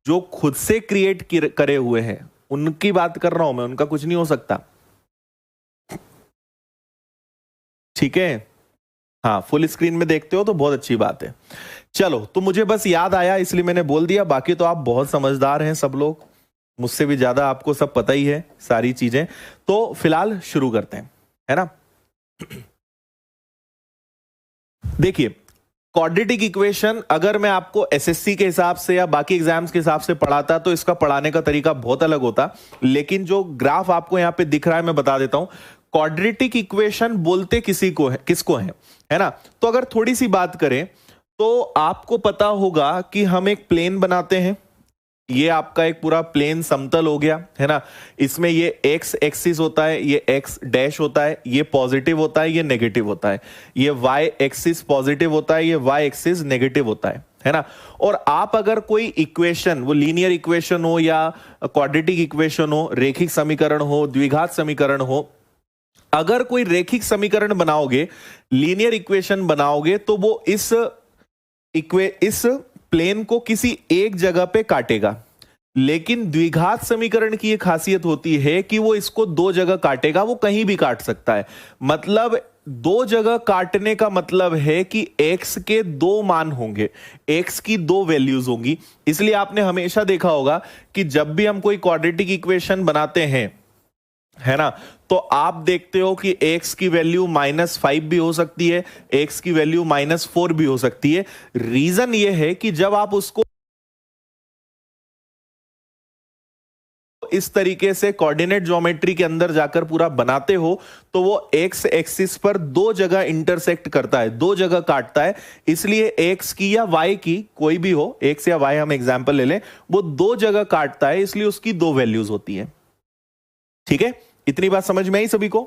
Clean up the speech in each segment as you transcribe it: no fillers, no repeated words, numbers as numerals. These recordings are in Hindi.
जो खुद से क्रिएट करे हुए हैं उनकी बात कर रहा हूं मैं, उनका कुछ नहीं हो सकता। ठीक है, हाँ फुल स्क्रीन में देखते हो तो बहुत अच्छी बात है। चलो, तो मुझे बस याद आया इसलिए मैंने बोल दिया, बाकी तो आप बहुत समझदार हैं सब लोग, मुझसे भी ज्यादा आपको सब पता ही है सारी चीजें। तो फिलहाल शुरू करते हैं, है ना। देखिए, क्वाड्रेटिक इक्वेशन अगर मैं आपको एसएससी के हिसाब से या बाकी एग्जाम्स के हिसाब से पढ़ाता तो इसका पढ़ाने का तरीका बहुत अलग होता, लेकिन जो ग्राफ आपको यहां पे दिख रहा है मैं बता देता हूं। क्वाड्रेटिक इक्वेशन बोलते किसको है ना। तो अगर थोड़ी सी बात करें तो आपको पता होगा कि हम एक प्लेन बनाते हैं, ये आपका एक पूरा प्लेन समतल हो गया, है ना। इसमें ये एक्स एक्सिस होता है, ये एक्स डैश होता है, ये पॉजिटिव होता है, ये नेगेटिव होता है, ये वाई एक्सिस पॉजिटिव होता है, ये वाई एक्सिस नेगेटिव होता है ना। और आप अगर कोई इक्वेशन, वो लीनियर इक्वेशन हो या क्वाड्रेटिक इक्वेशन हो, रेखिक समीकरण हो, द्विघात समीकरण हो, अगर कोई रेखिक समीकरण बनाओगे, लीनियर इक्वेशन बनाओगे, तो वो इस प्लेन को किसी एक जगह पे काटेगा। लेकिन द्विघात समीकरण की एक खासियत होती है कि वो इसको दो जगह काटेगा, वो कहीं भी काट सकता है। मतलब दो जगह काटने का मतलब है कि x के दो मान होंगे, x की दो वैल्यूज होंगी। इसलिए आपने हमेशा देखा होगा कि जब भी हम कोई क्वाड्रेटिक इक्वेशन बनाते हैं, है ना, तो आप देखते हो कि x की वैल्यू -5 भी हो सकती है, x की वैल्यू -4 भी हो सकती है। रीजन ये है कि जब आप उसको इस तरीके से कोऑर्डिनेट ज्योमेट्री के अंदर जाकर पूरा बनाते हो तो वो x एक्सिस पर दो जगह इंटरसेक्ट करता है, दो जगह काटता है। इसलिए x की या y की, कोई भी हो, x या y हम एग्जांपल ले लें, वो दो जगह काटता है, इसलिए उसकी दो वैल्यूज होती है। ठीक है, इतनी बात समझ में आई सभी को।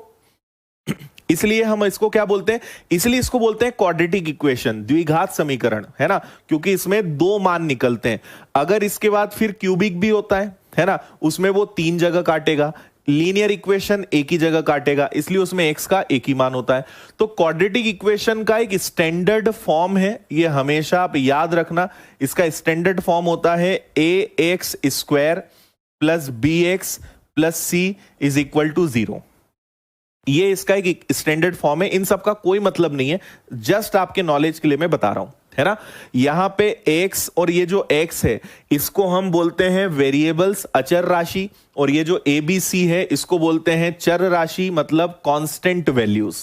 इसलिए हम इसको क्या बोलते हैं, इसलिए इसको बोलते हैं क्वाड्रेटिक इक्वेशन, द्विघात समीकरण, है ना, क्योंकि इसमें दो मान निकलते हैं। अगर इसके बाद फिर क्यूबिक भी होता है ना, उसमें वो तीन जगह काटेगा। लीनियर इक्वेशन एक ही जगह काटेगा, इसलिए उसमें एक्स का एक ही मान होता है। तो क्वाड्रेटिक इक्वेशन का एक स्टैंडर्ड फॉर्म है, ये हमेशा आप याद रखना। इसका स्टैंडर्ड फॉर्म होता है ax² + bx + c = 0। ये इसका एक स्टैंडर्ड फॉर्म है, इन सब का कोई मतलब नहीं है, जस्ट आपके नॉलेज के लिए मैं बता रहा हूं, है ना। यहां पे x और ये जो x है इसको हम बोलते हैं वेरिएबल्स, अचर राशि, और ये जो ABC है इसको बोलते हैं चर राशि, मतलब कांस्टेंट वैल्यूज,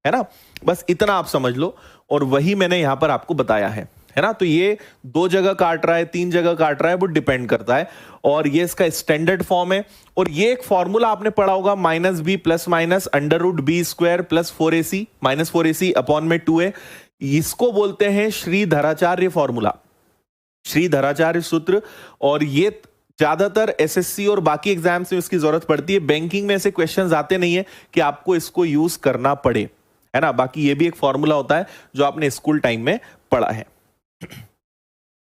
है ना। बस इतना आप समझ लो, और वही मैंने यहां पर आपको बताया है ना। तो ये दो जगह काट रहा है, तीन जगह काट रहा है, वो डिपेंड करता है। और ये इसका स्टैंडर्ड फॉर्म है। और ये एक फॉर्मूला आपने पढ़ा होगा, -b + √b² + 4ac -4ac upon में 2a। इसको बोलते हैं श्रीधराचार्य फॉर्मूला, श्रीधराचार्य सूत्र। और ये ज्यादातर एसएससी और बाकी एग्जाम्स में इसकी जरूरत पड़ती है। बैंकिंग में ऐसे क्वेश्चंस आते नहीं है कि आपको इसको यूज करना पड़े, है ना। बाकी ये भी एक फॉर्मूला होता है जो आपने स्कूल टाइम में पढ़ा है।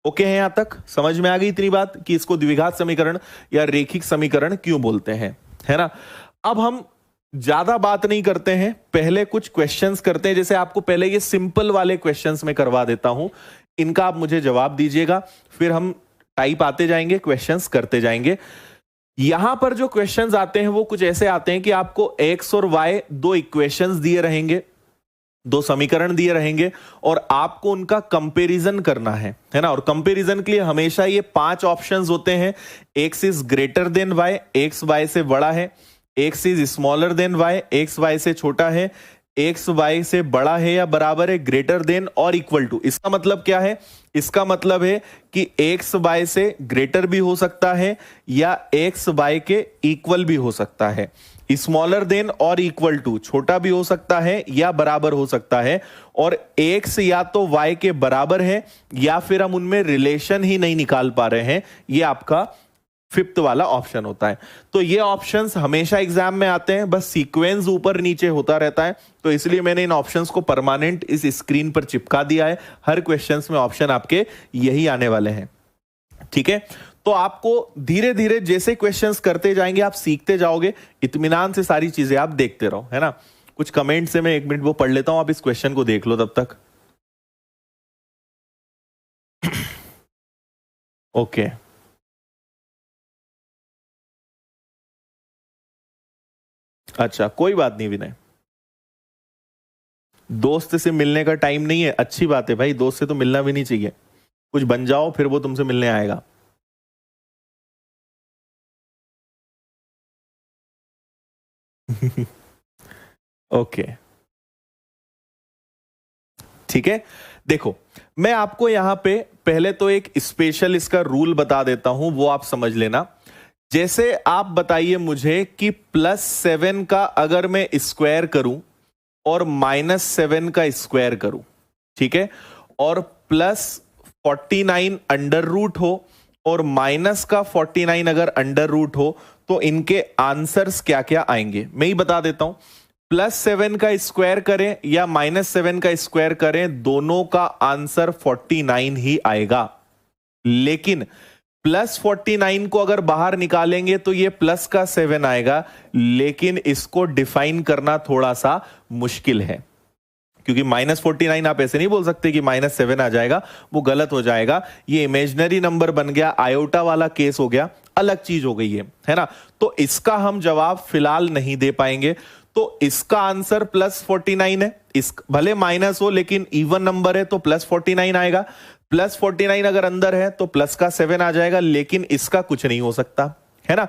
ओके है, यहां तक समझ में आ गई इतनी बात कि इसको द्विघात समीकरण या रेखिक समीकरण क्यों बोलते हैं, है ना। अब हम ज्यादा बात नहीं करते हैं, पहले कुछ क्वेश्चंस करते हैं। जैसे आपको पहले ये सिंपल वाले क्वेश्चंस में करवा देता हूं, इनका आप मुझे जवाब दीजिएगा, फिर हम टाइप आते जाएंगे, क्वेश्चंस करते जाएंगे। यहां पर जो क्वेश्चंस आते हैं वो कुछ ऐसे आते हैं कि आपको x और y दो इक्वेशंस दिए रहेंगे, दो समीकरण दिए रहेंगे, और आपको उनका कंपैरिजन करना है ना। और कंपैरिजन के लिए हमेशा ये 5 ऑप्शंस होते हैं। x is greater then y, x y से बड़ा है, x is smaller then y, x y से छोटा है, x y से बड़ा है या बराबर है, ग्रेटर देन और इक्वल टू। इसका मतलब क्या है, इसका मतलब है कि x y से ग्रेटर भी हो सकता है या x y के इक्वल भी हो सकता है, स्मॉलर देन और इक्वल टू, छोटा भी हो सकता है या बराबर हो सकता है, और x या तो y के बराबर है या फिर हम उनमें रिलेशन ही नहीं निकाल पा रहे हैं। ये आपका 5th वाला ऑप्शन होता है। तो ये ऑप्शंस हमेशा एग्जाम में आते हैं, बस सीक्वेंस ऊपर नीचे होता रहता है, तो इसलिए मैंने इन ऑप्शंस को परमानेंट इस स्क्रीन पर चिपका दिया है। हर क्वेश्चंस में ऑप्शन आपके यही आने वाले हैं, ठीक है। तो आपको धीरे धीरे जैसे क्वेश्चंस करते जाएंगे आप सीखते जाओगे, इत्मीनान से सारी चीजें आप देखते रहो, है ना। कुछ कमेंट से मैं 1 मिनट वो पढ़ लेता हूं, आप इस क्वेश्चन को देख लो तब तक। ओके अच्छा, कोई बात नहीं विनय, दोस्त से मिलने का टाइम नहीं है, अच्छी बात है भाई, दोस्त से तो मिलना भी नहीं चाहिए, कुछ बन जाओ फिर वो तुमसे मिलने आएगा। ओके, ठीक है। देखो, मैं आपको यहां पे पहले तो एक स्पेशल इसका रूल बता देता हूं, वो आप समझ लेना। जैसे आप बताइए मुझे कि +7 का अगर मैं स्क्वायर करूं और -7 का स्क्वायर करूं, ठीक है, और +49 अंडर रूट हो और माइनस का 49 अगर अंडर रूट हो, तो इनके आंसर्स क्या क्या आएंगे मैं ही बता देता हूं। +7 का स्क्वायर करें या -7 का स्क्वायर करें, दोनों का आंसर 49 ही आएगा। लेकिन +49 को अगर बाहर निकालेंगे तो ये प्लस का 7 आएगा, लेकिन इसको डिफाइन करना थोड़ा सा मुश्किल है, क्योंकि -49 आप ऐसे नहीं बोल सकते कि -7 आ जाएगा, वो गलत हो जाएगा। ये इमेजिनरी नंबर बन गया, आयोटा वाला केस हो गया, अलग चीज हो गई है ना। तो इसका हम जवाब फिलहाल नहीं दे पाएंगे। तो इसका आंसर +49 है, इस भले माइनस हो लेकिन इवन नंबर है तो +49 आएगा। +49 अगर अंदर है तो प्लस का 7 आ जाएगा, लेकिन इसका कुछ नहीं हो सकता, है ना।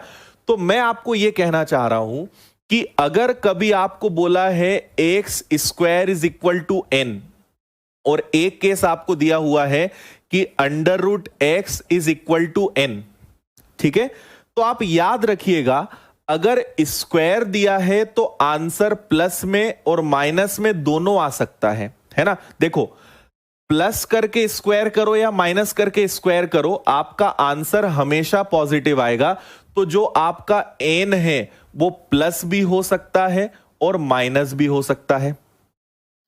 तो मैं आपको यह कहना चाह रहा हूं कि अगर कभी आपको बोला है x² = n, और एक केस आपको दिया हुआ है कि √x=n, ठीक है, तो आप याद रखिएगा, अगर स्क्वायर दिया है तो आंसर प्लस में और माइनस में दोनों आ सकता है ना। देखो, प्लस करके स्क्वायर करो या माइनस करके स्क्वायर करो, आपका आंसर हमेशा पॉजिटिव आएगा। तो जो आपका n है वो प्लस भी हो सकता है और माइनस भी हो सकता है,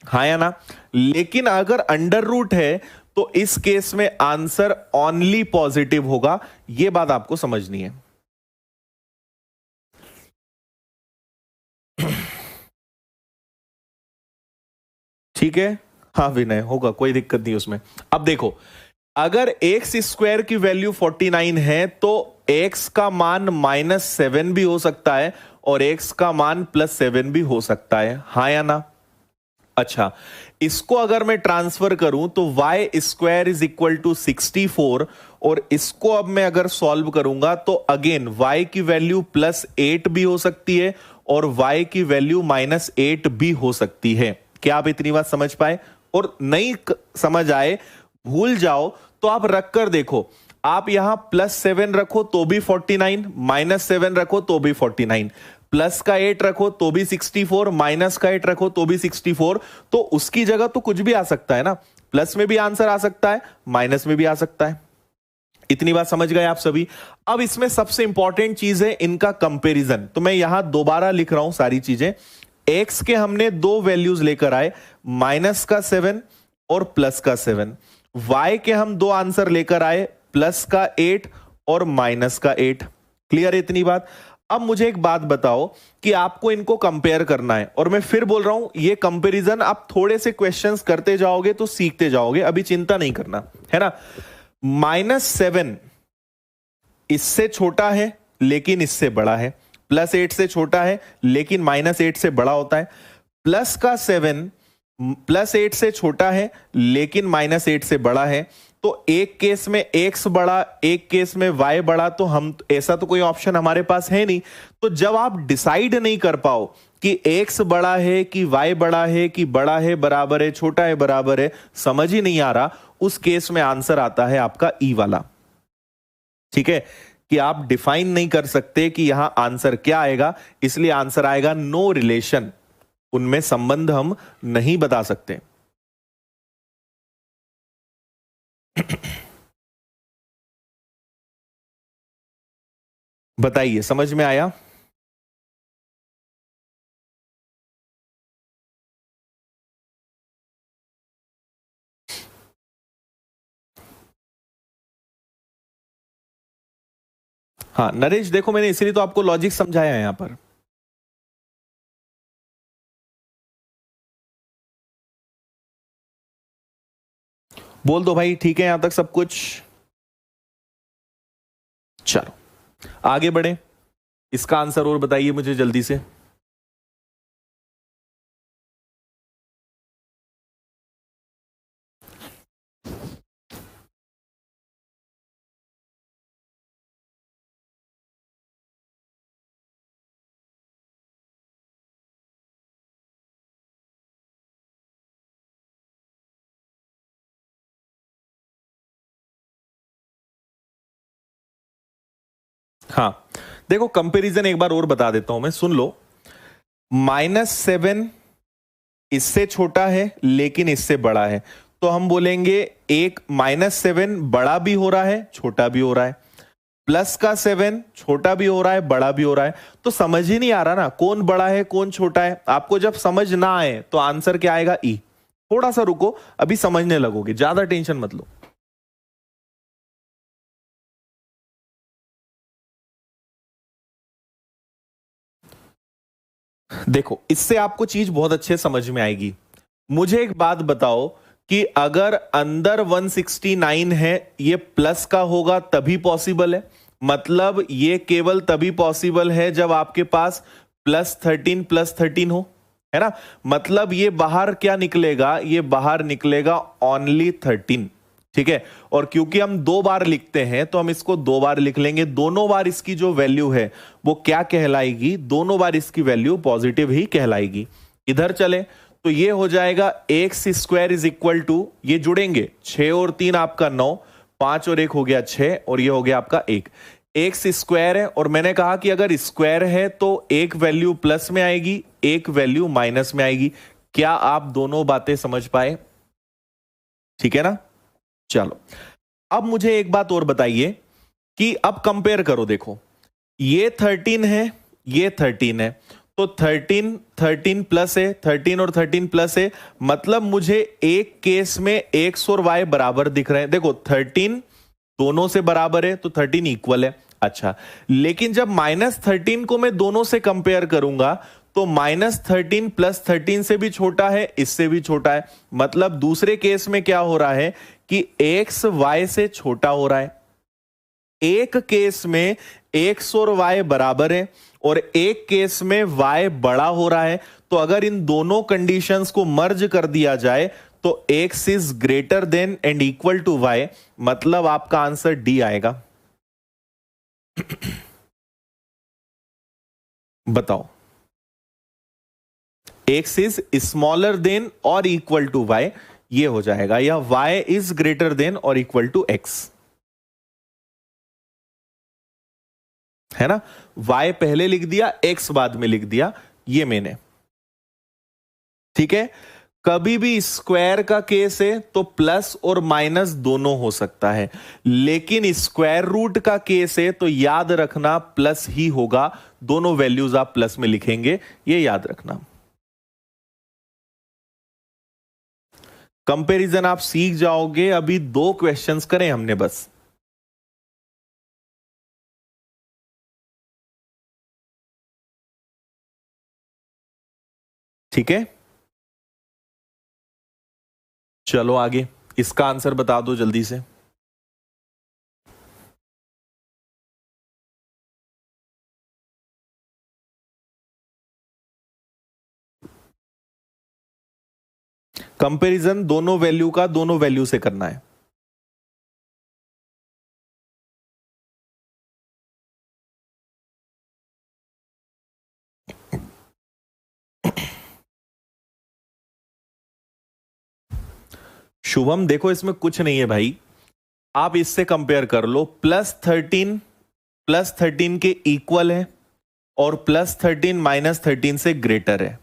हाँ या ना। लेकिन अगर अंडर रूट है तो इस केस में आंसर ओनली पॉजिटिव होगा, यह बात आपको समझनी है। ठीक है, हाँ विनय, होगा, कोई दिक्कत नहीं उसमें। अब देखो, अगर x² की वैल्यू 49 है तो x का मान -7 भी हो सकता है और x का मान +7 भी हो सकता है, हाँ या ना। अच्छा, इसको अगर मैं ट्रांसफर करूं तो y² = 64, और इसको अब मैं अगर सॉल्व करूंगा तो अगेन y की वैल्यू +8 भी हो सकती है और y की वैल्यू -8 भी हो सकती है। क्या आप इतनी बात समझ पाए? और नहीं समझ आए, भूल जाओ, तो आप रख कर देखो। आप यहां +7 रखो तो भी 49, -7 रखो तो भी 49, प्लस का 8 रखो तो भी 64, माइनस का 8 रखो तो भी 64। तो उसकी जगह तो कुछ भी आ सकता है ना, प्लस में भी आंसर आ सकता है, माइनस में भी आ सकता है। इतनी बात समझ गए आप सभी? अब इसमें सबसे इंपॉर्टेंट चीज है इनका कंपैरिजन। तो मैं यहां दोबारा लिख रहा हूं सारी चीजें। एक्स के हमने दो वैल्यूज लेकर आए, -7 और +7। वाई के हम दो आंसर लेकर आए, +8 और -8। क्लियर है इतनी बात? अब मुझे एक बात बताओ कि आपको इनको कंपेयर करना है, और मैं फिर बोल रहा हूं ये कंपैरिजन आप थोड़े से क्वेश्चंस करते जाओगे तो सीखते जाओगे, अभी चिंता नहीं करना, है ना। -7 इससे छोटा है लेकिन इससे बड़ा है, +8 से छोटा है लेकिन -8 से बड़ा होता है, प्लस का 7 +8 से छोटा है लेकिन -8 से बड़ा है। तो एक केस में x बड़ा, एक केस में y बड़ा, तो हम ऐसा तो कोई ऑप्शन हमारे पास है नहीं। तो जब आप डिसाइड नहीं कर पाओ कि x बड़ा है कि y बड़ा है कि बड़ा है बराबर है, छोटा है बराबर है, समझ ही नहीं आ रहा, उस केस में आंसर आता है आपका ई वाला। ठीक है, कि आप डिफाइन नहीं कर सकते कि यहां आंसर क्या आएगा, इसलिए आंसर आएगा नो रिलेशन, उनमें संबंध हम नहीं बता सकते। बताइए, समझ में आया? हाँ नरेश, देखो मैंने इसलिए तो आपको लॉजिक समझाया है यहां पर। बोल दो भाई, ठीक है यहां तक सब कुछ? चलो आगे बढ़े, इसका आंसर और बताइए मुझे जल्दी से। हाँ, देखो कंपैरिजन एक बार और बता देता हूं मैं, सुन लो। -7 इससे छोटा है लेकिन इससे बड़ा है, तो हम बोलेंगे एक -7 बड़ा भी हो रहा है छोटा भी हो रहा है, प्लस का 7 छोटा भी हो रहा है बड़ा भी हो रहा है। तो समझ ही नहीं आ रहा ना कौन बड़ा है कौन छोटा है। आपको जब समझ ना आए तो आंसर क्या आएगा? ई। थोड़ा सा रुको, अभी समझने लगोगे, ज्यादा टेंशन मत लो। देखो, इससे आपको चीज बहुत अच्छे समझ में आएगी। मुझे एक बात बताओ कि अगर अंदर 169 है, ये प्लस का होगा तभी पॉसिबल है। मतलब ये केवल तभी पॉसिबल है जब आपके पास +13 हो, है ना। मतलब ये बाहर क्या निकलेगा? ये बाहर निकलेगा ओनली 13। ठीक है, और क्योंकि हम दो बार लिखते हैं तो हम इसको दो बार लिख लेंगे। दोनों बार इसकी जो वैल्यू है वो क्या कहलाएगी? दोनों बार इसकी वैल्यू पॉजिटिव ही कहलाएगी। इधर चले तो ये हो जाएगा x square is equal to, ये जुड़ेंगे 6 और 3 आपका 9, 5 और 1 हो गया 6 और ये हो गया आपका 1। एक्स स्क्वायर है और मैंने कहा कि अगर स्क्वायर है तो एक वैल्यू प्लस में आएगी एक वैल्यू माइनस में आएगी। क्या आप दोनों बातें समझ पाए? ठीक है ना। चलो, अब मुझे एक बात और बताइए कि अब कंपेयर करो। देखो, ये 13 है ये 13 है, तो 13 प्लस है, 13 और 13 प्लस है। मतलब मुझे एक केस में एक्स और वाई बराबर दिख रहे हैं। देखो 13 दोनों से बराबर है तो 13 इक्वल है। अच्छा, लेकिन जब -13 को मैं दोनों से कंपेयर करूंगा तो -13 प्लस 13 से भी छोटा है, इससे भी छोटा है। मतलब दूसरे केस में क्या हो रहा है कि एक्स वाई से छोटा हो रहा है। एक केस में एक्स और वाई बराबर है और एक केस में वाई बड़ा हो रहा है। तो अगर इन दोनों कंडीशंस को मर्ज कर दिया जाए तो x is greater than and equal to y, मतलब आपका आंसर डी आएगा। बताओ, एक्स इज स्मॉलर देन और इक्वल टू वाई, ये हो जाएगा, या वाई इज ग्रेटर देन और इक्वल टू एक्स, है ना। y पहले लिख दिया x बाद में लिख दिया, ये मैंने। ठीक है, कभी भी स्क्वायर का केस है तो प्लस और माइनस दोनों हो सकता है, लेकिन स्क्वायर रूट का केस है तो याद रखना प्लस ही होगा। दोनों वैल्यूज आप प्लस में लिखेंगे, ये याद रखना। कंपैरिजन आप सीख जाओगे। अभी 2 क्वेश्चंस करें हमने बस। ठीक है, चलो आगे, इसका आंसर बता दो जल्दी से। कंपैरिजन दोनों वैल्यू का दोनों वैल्यू से करना है। शुभम, देखो इसमें कुछ नहीं है भाई, आप इससे कंपेयर कर लो। +13 के इक्वल है और +13 -13 से ग्रेटर है।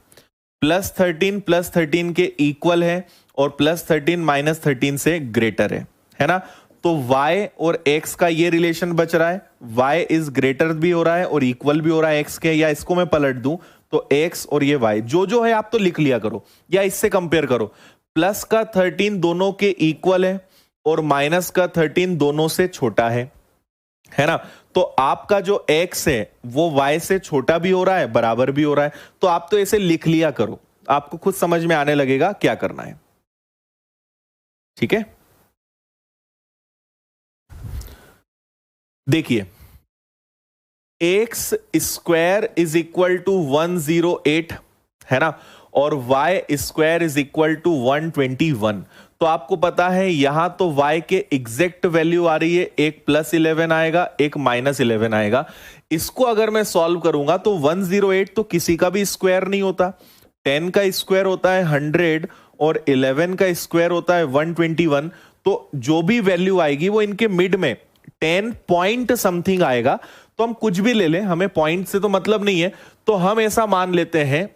+13 के इक्वल है और +13 -13 से ग्रेटर है ना। तो y और x का ये रिलेशन बच रहा है, y इज ग्रेटर भी हो रहा है और इक्वल भी हो रहा है x के, या इसको मैं पलट दूं तो x और ये y जो है आप तो लिख लिया करो, या इससे कंपेयर करो। प्लस का 13 दोनों के इक्वल है और माइनस का 13 दोनों से छोटा है ना। तो आपका जो x है वो y से छोटा भी हो रहा है बराबर भी हो रहा है, तो आप तो ऐसे लिख लिया करो, आपको खुद समझ में आने लगेगा क्या करना है। ठीक है, देखिए, x square is equal to 108 है ना, और y square is equal to 121। तो आपको पता है यहां तो y के एग्जैक्ट वैल्यू आ रही है, एक +11 आएगा एक -11 आएगा। इसको अगर मैं सॉल्व करूंगा तो 108 तो किसी का भी स्क्वायर नहीं होता, 10 का स्क्वायर होता है 100 और 11 का स्क्वायर होता है 121। तो जो भी वैल्यू आएगी वो इनके मिड में 10 पॉइंट समथिंग आएगा। तो हम कुछ भी ले लें, हमें पॉइंट से तो मतलब नहीं है, तो हम ऐसा मान लेते हैं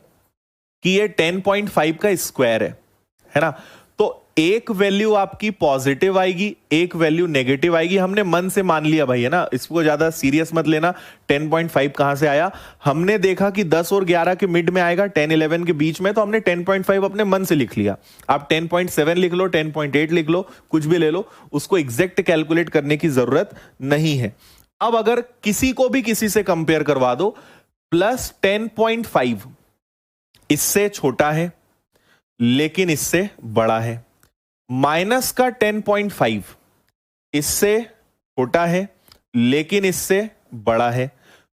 कि ये 10.5 का स्क्वायर है ना। तो एक वैल्यू आपकी पॉजिटिव आएगी, एक वैल्यू नेगेटिव आएगी, हमने मन से मान लिया भाई, है ना, इसको ज्यादा सीरियस मत लेना। 10.5 कहां से आया, हमने देखा कि 10 और 11 के मिड में आएगा, 10-11 के बीच में, तो हमने 10.5 अपने मन से लिख लिया। आप 10.7 लिख लो, 10.8 लिख लो, कुछ भी ले लो, उसको एग्जैक्ट कैलकुलेट करने की जरूरत नहीं है। अब अगर किसी को भी किसी से कंपेयर करवा दो, प्लस 10.5 इससे छोटा है लेकिन इससे बड़ा है, माइनस का 10.5 इससे छोटा है लेकिन इससे बड़ा है,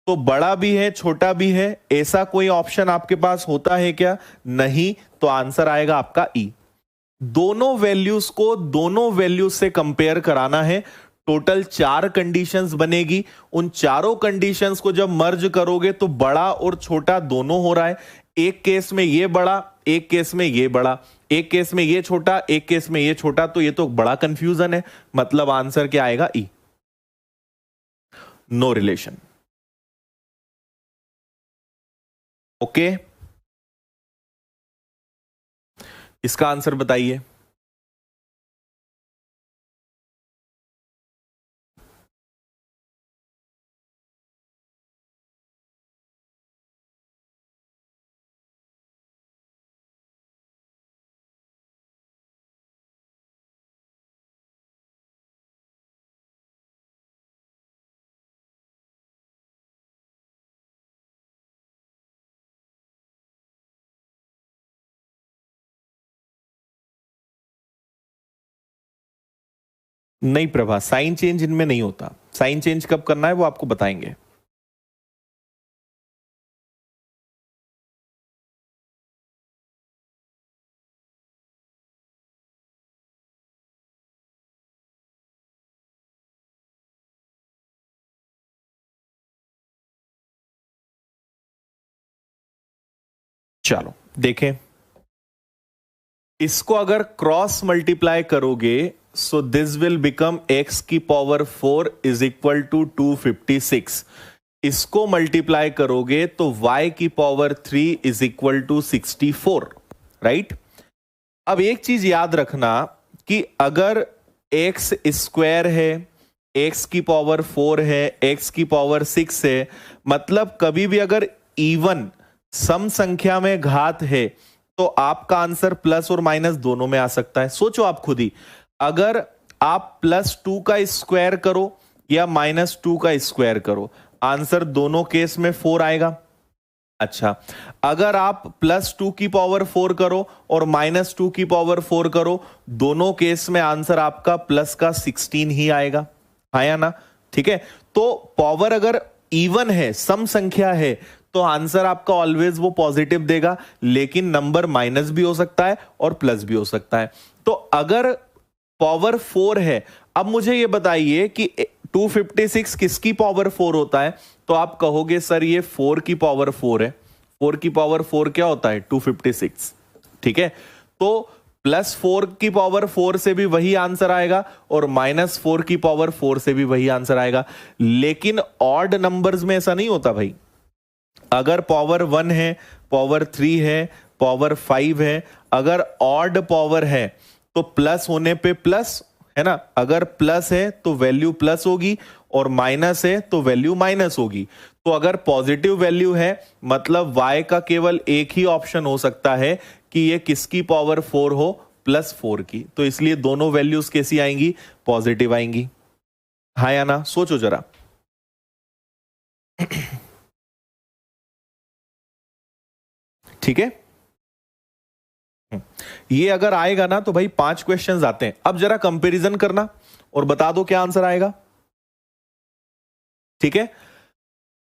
तो बड़ा भी है छोटा भी है, ऐसा कोई ऑप्शन आपके पास होता है क्या? नहीं, तो आंसर आएगा आपका ई। दोनों वैल्यूज को दोनों वैल्यूज से कंपेयर कराना है, टोटल 4 कंडीशंस बनेगी, उन चारों कंडीशंस को जब मर्ज करोगे तो बड़ा और छोटा दोनों हो रहा है। एक केस में ये बड़ा, एक केस में ये बड़ा, एक केस में ये छोटा, एक केस में ये छोटा, तो ये तो बड़ा कंफ्यूजन है, मतलब आंसर क्या आएगा? ई। No relation. ओके, इसका आंसर बताइए। नहीं प्रभा, साइन चेंज इनमें नहीं होता। साइन चेंज कब करना है वो आपको बताएंगे। चलो देखें, इसको अगर क्रॉस मल्टीप्लाई करोगे, so this will become x की पावर 4 इज इक्वल टू 256। इसको मल्टीप्लाई करोगे तो y की power 3 is equal to 64, right. अब एक चीज याद रखना कि अगर x स्क्वायर है, x की पावर 4 है, x की पावर 6 है, मतलब कभी भी अगर इवन सम संख्या में घात है तो आपका आंसर प्लस और माइनस दोनों में आ सकता है। सोचो आप खुद ही, अगर आप +2 का स्क्वायर करो या -2 का स्क्वायर करो, आंसर दोनों केस में 4 आएगा। अच्छा, अगर आप +2 की पावर 4 करो और -2 की पावर 4 करो, दोनों केस में आंसर आपका प्लस का 16 ही आएगा, आया ना? ठीक है, तो पावर अगर इवन है, सम संख्या है, तो आंसर आपका ऑलवेज वो पॉजिटिव देगा, लेकिन नंबर माइनस भी हो सकता है और प्लस भी हो सकता है। तो अगर पावर 4 है, अब मुझे ये बताइए कि 256 किसकी पावर 4 होता है? तो आप कहोगे सर ये 4 की पावर 4 है। 4 की पावर 4 क्या होता है? 256। ठीक है, तो +4 की पावर 4 से भी वही आंसर आएगा और -4 की पावर 4 से भी वही आंसर आएगा। लेकिन ऑड नंबर्स में ऐसा नहीं होता भाई। अगर पावर 1 है, पावर 3 है, पावर 5 है, अगर ऑड पावर है तो प्लस होने पे प्लस, है ना, अगर प्लस है तो वैल्यू प्लस होगी और माइनस है तो वैल्यू माइनस होगी। तो अगर पॉजिटिव वैल्यू है मतलब y का केवल एक ही ऑप्शन हो सकता है कि ये किसकी पावर 4 हो? +4 की। तो इसलिए दोनों वैल्यूज कैसी आएंगी? पॉजिटिव आएंगी। हाँ या ना? सोचो जरा। ठीक है, ये अगर आएगा ना तो भाई 5 क्वेश्चंस आते हैं। अब जरा कंपैरिजन करना और बता दो क्या आंसर आएगा। ठीक है,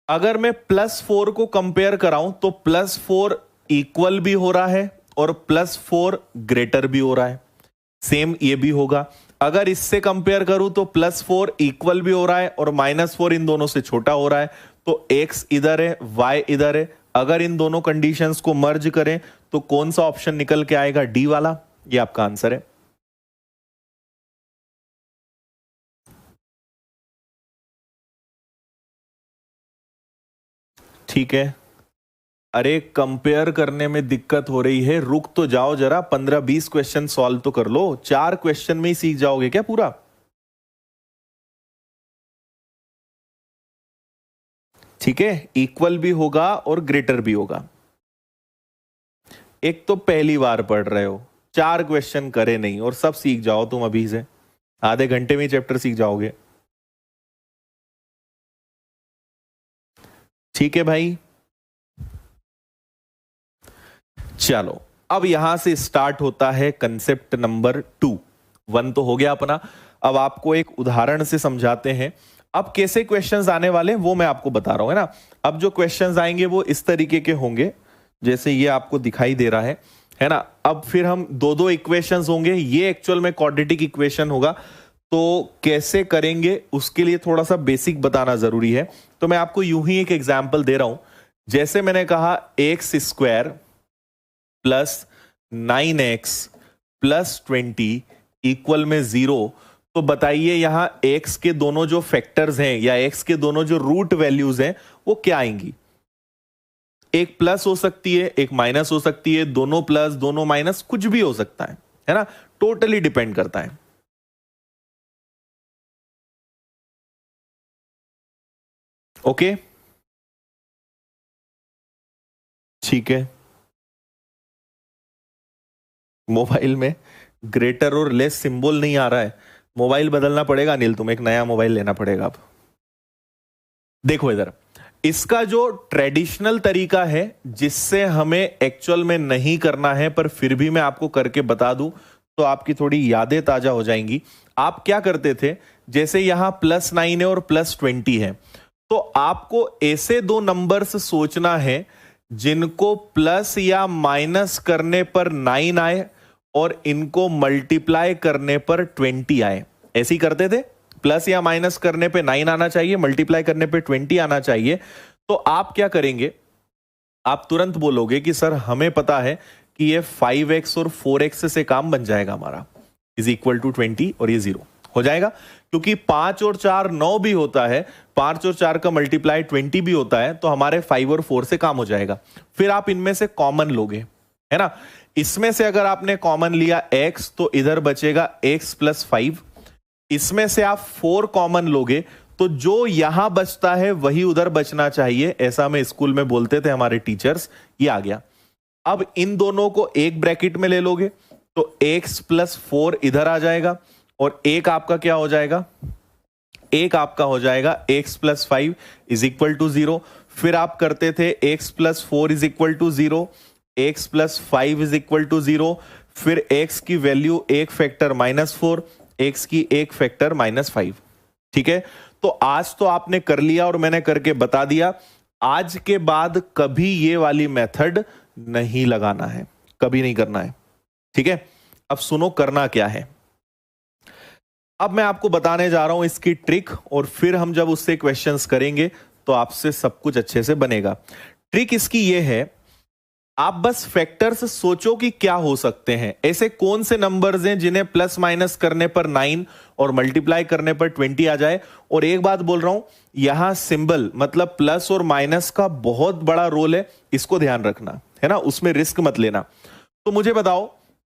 अगर मैं +4 को कंपेयर कराऊं तो +4 इक्वल भी हो रहा है और +4 ग्रेटर भी हो रहा है, सेम ये भी होगा। अगर इससे कंपेयर करूं तो +4 इक्वल भी हो रहा है और -4 इन दोनों से छोटा हो रहा है। तो x इधर है, y इधर है। अगर इन दोनों कंडीशंस को मर्ज करें तो कौन सा ऑप्शन निकल के आएगा? डी वाला। ये आपका आंसर है। ठीक है। अरे कंपेयर करने में दिक्कत हो रही है, रुक तो जाओ जरा, 15-20 क्वेश्चन सॉल्व तो कर लो। 4 क्वेश्चन में ही सीख जाओगे क्या पूरा? ठीक है, इक्वल भी होगा और ग्रेटर भी होगा। एक तो पहली बार पढ़ रहे हो, 4 क्वेश्चन करे नहीं, और सब सीख जाओ तुम अभी से, आधे घंटे में चैप्टर सीख जाओगे। ठीक है भाई, चलो अब यहां से स्टार्ट होता है कंसेप्ट नंबर 2। 1 तो हो गया अपना। अब आपको एक उदाहरण से समझाते हैं। अब कैसे क्वेश्चंस आने वाले हैं वो मैं आपको बता रहा हूं, है ना। अब जो क्वेश्चंस आएंगे वो इस तरीके के होंगे जैसे ये आपको दिखाई दे रहा है ना। अब फिर हम दो दो इक्वेशंस होंगे, ये एक्चुअल में क्वाड्रेटिक इक्वेशन होगा, तो कैसे करेंगे उसके लिए थोड़ा सा बेसिक बताना जरूरी है। तो मैं आपको यूं ही एक एग्जांपल दे रहा हूं। जैसे मैंने कहा x square plus 9x plus 20 equal में 0, तो बताइए यहां x के दोनों जो फैक्टर्स हैं या x के दोनों जो रूट वैल्यूज हैं वो क्या आएंगी। एक प्लस हो सकती है, एक माइनस हो सकती है, दोनों प्लस दोनों माइनस, कुछ भी हो सकता है ना। टोटली डिपेंड करता है। ओके, ठीक है। मोबाइल में ग्रेटर और लेस सिंबल नहीं आ रहा है, मोबाइल बदलना पड़ेगा अनिल, तुम एक नया मोबाइल लेना पड़ेगा। अब देखो इधर, इसका जो ट्रेडिशनल तरीका है जिससे हमें एक्चुअल में नहीं करना है पर फिर भी मैं आपको करके बता दूं तो आपकी थोड़ी यादें ताजा हो जाएंगी। आप क्या करते थे, जैसे यहां +9 है और +20 है, तो आपको ऐसे दो नंबर्स सोचना है जिनको प्लस या माइनस करने पर 9 आए और इनको मल्टीप्लाई करने पर 20 आए। ऐसे ही करते थे, प्लस या माइनस करने पे 9 आना चाहिए, मल्टीप्लाई करने पे 20 आना चाहिए। तो आप क्या करेंगे, आप तुरंत बोलोगे कि सर हमें पता है कि ये 5x और 4x से काम बन जाएगा हमारा, इज इक्वल टू 20 और ये 0 हो जाएगा, क्योंकि 5 और 4 9 भी होता है, 5 और 4 का मल्टीप्लाई 20 भी होता है, तो हमारे 5 और 4 से काम हो जाएगा। फिर आप इनमें से कॉमन लोगे, है ना। इसमें से अगर आपने कॉमन लिया x तो इधर बचेगा x + 5। इसमें से आप 4 कॉमन लोगे तो जो यहां बचता है वही उधर बचना चाहिए, ऐसा में स्कूल में बोलते थे हमारे टीचर्स। ये आ गया। अब इन दोनों को एक ब्रैकेट में ले लोगे तो x + 4 इधर आ जाएगा और एक आपका क्या हो जाएगा, एक आपका हो जाएगा x + 5 = 0। फिर आप करते थे x + 4 = 0, x + 5 = 0, फिर x की वैल्यू एक फैक्टर -4, x की एक फैक्टर -5। ठीक है, तो आज तो आपने कर लिया और मैंने करके बता दिया। आज के बाद कभी ये वाली मेथड नहीं लगाना है, कभी नहीं करना है। ठीक है, अब सुनो करना क्या है। अब मैं आपको बताने जा रहा हूं इसकी ट्रिक, और फिर हम जब उससे क्वेश्चंस करेंगे तो आपसे सब कुछ अच्छे से बनेगा। ट्रिक इसकी यह है, आप बस फैक्टर्स सोचो कि क्या हो सकते हैं, ऐसे कौन से नंबर्स हैं जिन्हें प्लस माइनस करने पर 9 और मल्टीप्लाई करने पर 20 आ जाए। और एक बात बोल रहा हूं, यहां सिंबल मतलब प्लस और माइनस का बहुत बड़ा रोल है, इसको ध्यान रखना, है ना, उसमें रिस्क मत लेना। तो मुझे बताओ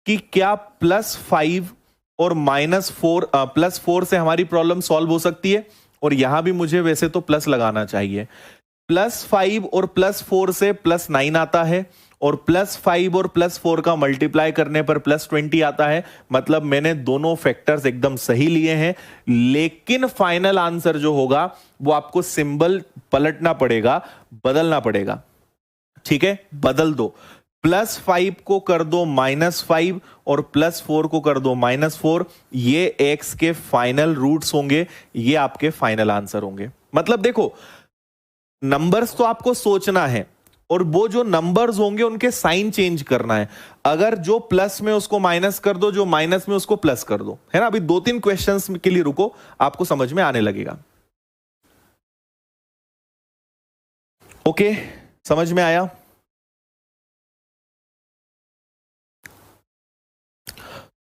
कि क्या +5 और -4 +4 से हमारी प्रॉब्लम सॉल्व हो सकती है। और यहां भी मुझे वैसे तो प्लस लगाना चाहिए। +5 और +4 से +9 आता है, और +5 और +4 का मल्टीप्लाई करने पर +20 आता है। मतलब मैंने दोनों फैक्टर्स एकदम सही लिए हैं, लेकिन फाइनल आंसर जो होगा वो आपको सिंबल पलटना पड़ेगा, बदलना पड़ेगा। ठीक है, बदल दो, +5 को कर दो -5 और +4 को कर दो -4। ये x के फाइनल रूट्स होंगे, ये आपके फाइनल आंसर होंगे। मतलब देखो, नंबर्स तो आपको सोचना है और वो जो नंबर्स होंगे उनके साइन चेंज करना है। अगर जो प्लस में उसको माइनस कर दो, जो माइनस में उसको प्लस कर दो, है ना। अभी 2-3 क्वेश्चंस के लिए रुको, आपको समझ में आने लगेगा। ओके, समझ में आया?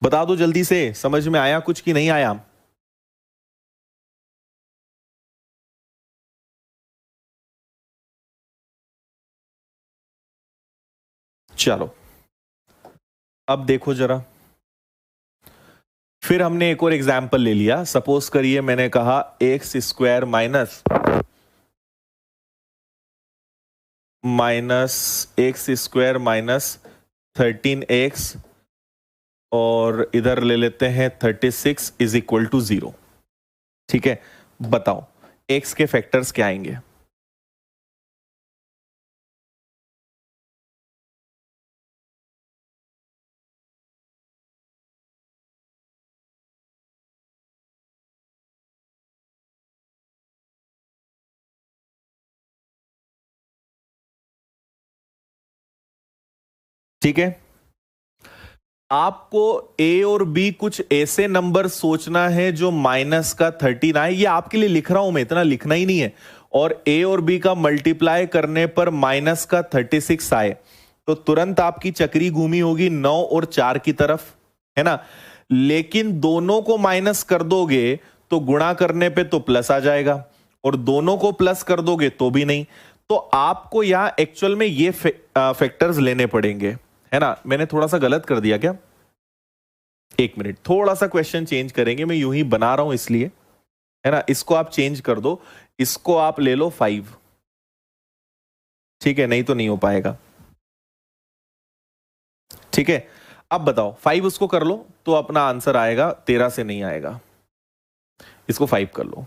बता दो जल्दी से, समझ में आया कुछ कि नहीं आया? चलो अब देखो जरा, फिर हमने एक और एग्जाम्पल ले लिया। सपोज करिए मैंने कहा x square minus x square minus 13x और इधर ले लेते हैं 36 इज इक्वल टू 0। ठीक है, बताओ x के फैक्टर्स क्या आएंगे? ठीक है, आपको ए और बी कुछ ऐसे नंबर सोचना है जो माइनस का 13 आए। ये आपके लिए लिख रहा हूं मैं, इतना लिखना ही नहीं है। और ए और बी का मल्टीप्लाई करने पर माइनस का 36 आए तो तुरंत आपकी चक्री घूमी होगी 9 और 4 की तरफ, है ना। लेकिन दोनों को माइनस कर दोगे तो गुणा करने पे तो प्लस आ जाएगा, और दोनों को प्लस कर दोगे तो भी नहीं। तो आपको यहां एक्चुअल में ये फैक्टर्स लेने पड़ेंगे, है ना। मैंने थोड़ा सा गलत कर दिया क्या? एक मिनट, थोड़ा सा क्वेश्चन चेंज करेंगे, मैं यूं ही बना रहा हूं इसलिए, है ना। इसको आप चेंज कर दो, इसको आप ले लो 5। ठीक है, नहीं तो नहीं हो पाएगा। ठीक है, अब बताओ 5 उसको कर लो तो अपना आंसर आएगा 13 से नहीं आएगा। इसको 5 कर लो।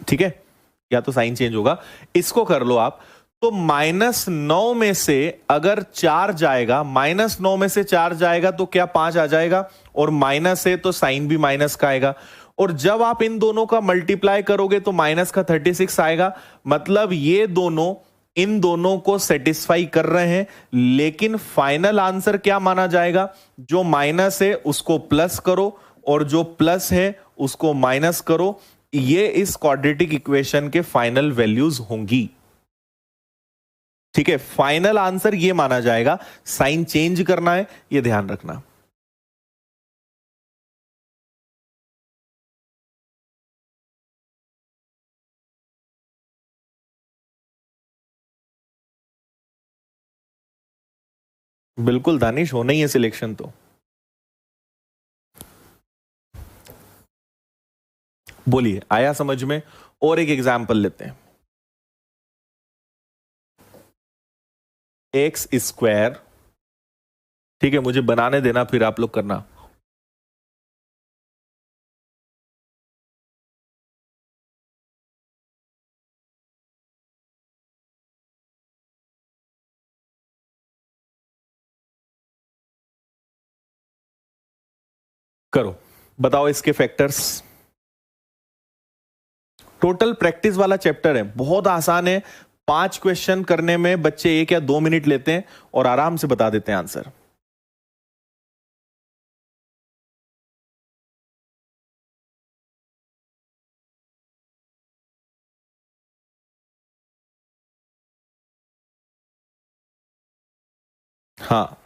ठीक है, या तो साइन चेंज होगा। इसको कर लो आप, तो -9 में से अगर 4 जाएगा, -9 में से 4 जाएगा तो क्या 5 आ जाएगा, और माइनस है तो साइन भी माइनस का आएगा। और जब आप इन दोनों का मल्टीप्लाई करोगे तो माइनस का 36 आएगा। मतलब ये दोनों इन दोनों को सेटिस्फाई कर रहे हैं, लेकिन फाइनल आंसर क्या माना जाएगा? जो माइनस है उसको प्लस करो और जो प्लस है उसको माइनस करो। ये इस क्वाड्रेटिक इक्वेशन के फाइनल वैल्यूज होंगी। ठीक है, फाइनल आंसर ये माना जाएगा। साइन चेंज करना है, ये ध्यान रखना। बिल्कुल दानिश, होना ही है सिलेक्शन तो। बोलिए, आया समझ में? और एक एग्जाम्पल लेते हैं। एक्स स्क्वायर, ठीक है, मुझे बनाने देना फिर आप लोग करना। करो, बताओ इसके फैक्टर्स। टोटल प्रैक्टिस वाला चैप्टर है, बहुत आसान है। 5 क्वेश्चन करने में बच्चे 1 या 2 मिनट लेते हैं और आराम से बता देते हैं आंसर। हाँ,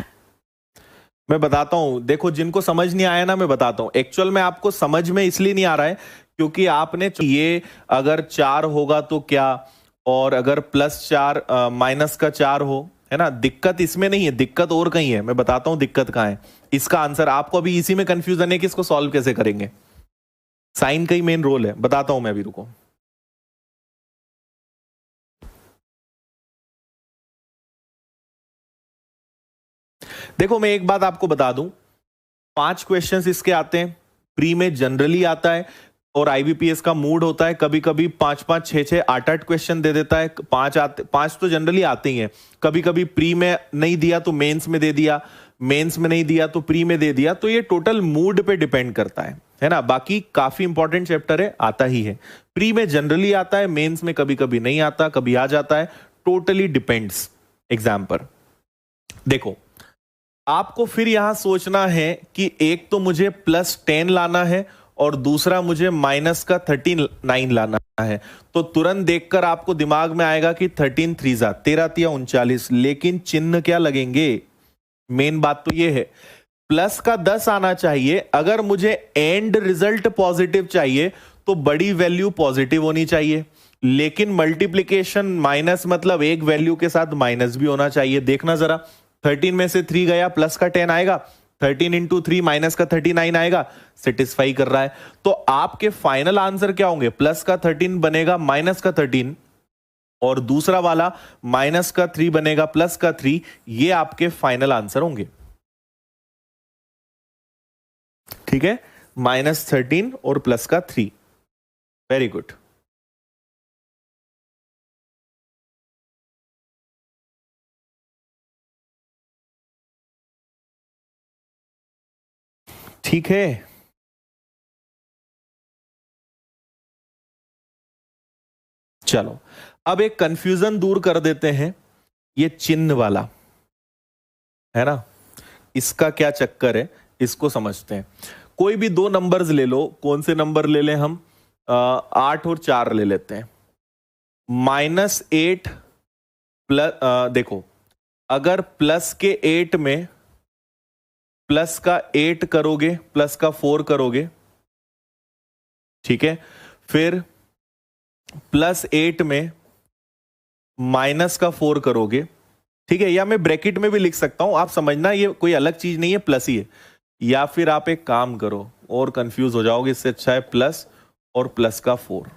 मैं बताता हूं, देखो जिनको समझ नहीं आया ना, मैं बताता हूं। एक्चुअल में आपको समझ में इसलिए नहीं आ रहा है क्योंकि आपने ये अगर 4 होगा तो क्या, और अगर +4 माइनस का 4 हो, है ना। दिक्कत इसमें नहीं है, दिक्कत और कहीं है। मैं बताता हूं दिक्कत कहां है। इसका आंसर आपको अभी इसी में कंफ्यूजन है कि इसको सॉल्व कैसे करेंगे। साइन का ही मेन रोल है, बताता हूं मैं अभी, रुको। देखो मैं एक बात आपको बता दूं, 5 क्वेश्चंस इसके आते हैं, प्री में जनरली आता है, और आईबीपीएस का मूड होता है कभी कभी 5-5, 6-6, 8-8 क्वेश्चन दे देता है। 5 तो जनरली आते ही हैं। कभी कभी प्री में नहीं दिया तो मेंस में दे दिया, मेंस में नहीं दिया तो प्री में दे दिया। तो ये टोटल मूड पे डिपेंड करता है ना। बाकी काफी इंपॉर्टेंट चैप्टर है, आता ही है। प्री में जनरली आता है, मेंस में कभी कभी नहीं आता, कभी आ जाता है। टोटली डिपेंड्स एग्जाम पर। देखो, आपको फिर यहां सोचना है कि एक तो मुझे +10 लाना है और दूसरा मुझे माइनस का 39 लाना है। तो तुरंत देखकर आपको दिमाग में आएगा कि 13 3 13 या 39, लेकिन चिन्ह क्या लगेंगे? मेन बात तो ये है, प्लस का 10 आना चाहिए। अगर मुझे एंड रिजल्ट पॉजिटिव चाहिए तो बड़ी वैल्यू पॉजिटिव होनी चाहिए, लेकिन मल्टीप्लीकेशन माइनस मतलब एक वैल्यू के साथ माइनस भी होना चाहिए। देखना जरा, 13 में से 3 गया, प्लस का 10 आएगा, 13 इंटू 3 माइनस का 39 आएगा, सेटिस्फाई कर रहा है। तो आपके फाइनल आंसर क्या होंगे? प्लस का 13 बनेगा माइनस का 13, और दूसरा वाला माइनस का 3 बनेगा प्लस का 3। ये आपके फाइनल आंसर होंगे। ठीक है, -13 और प्लस का 3। Very good. ठीक है, चलो अब एक कंफ्यूजन दूर कर देते हैं, ये चिन्ह वाला है ना, इसका क्या चक्कर है, इसको समझते हैं। कोई भी दो नंबर्स ले लो, कौन से नंबर ले लें हम? 8 और 4 ले लेते हैं। -8 प्लस, देखो, अगर प्लस के 8 में प्लस का 8 करोगे, प्लस का 4 करोगे, ठीक है, फिर +8 में माइनस का 4 करोगे, ठीक है, या मैं ब्रैकेट में भी लिख सकता हूं, आप समझना ये कोई अलग चीज नहीं है, प्लस ही है। या फिर आप एक काम करो, और कंफ्यूज हो जाओगे, इससे अच्छा है प्लस और प्लस का 4।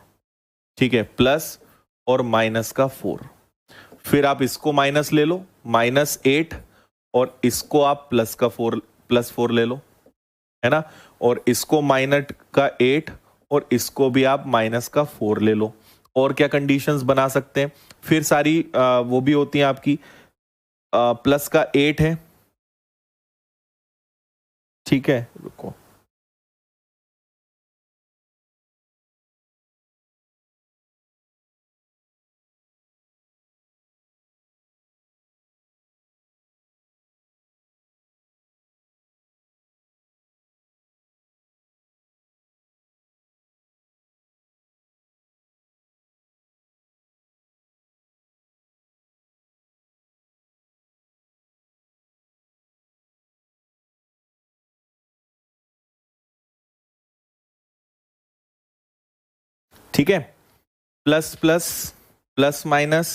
ठीक है, प्लस और माइनस का 4। फिर आप इसको माइनस ले लो, -8, और इसको आप प्लस का 4, +4 ले लो, है ना, और इसको माइनस का 8, और इसको भी आप माइनस का 4 ले लो। और क्या कंडीशंस बना सकते हैं? फिर सारी वो भी होती हैं आपकी, प्लस का 8 है, ठीक है, रुको, ठीक है, plus plus, plus minus,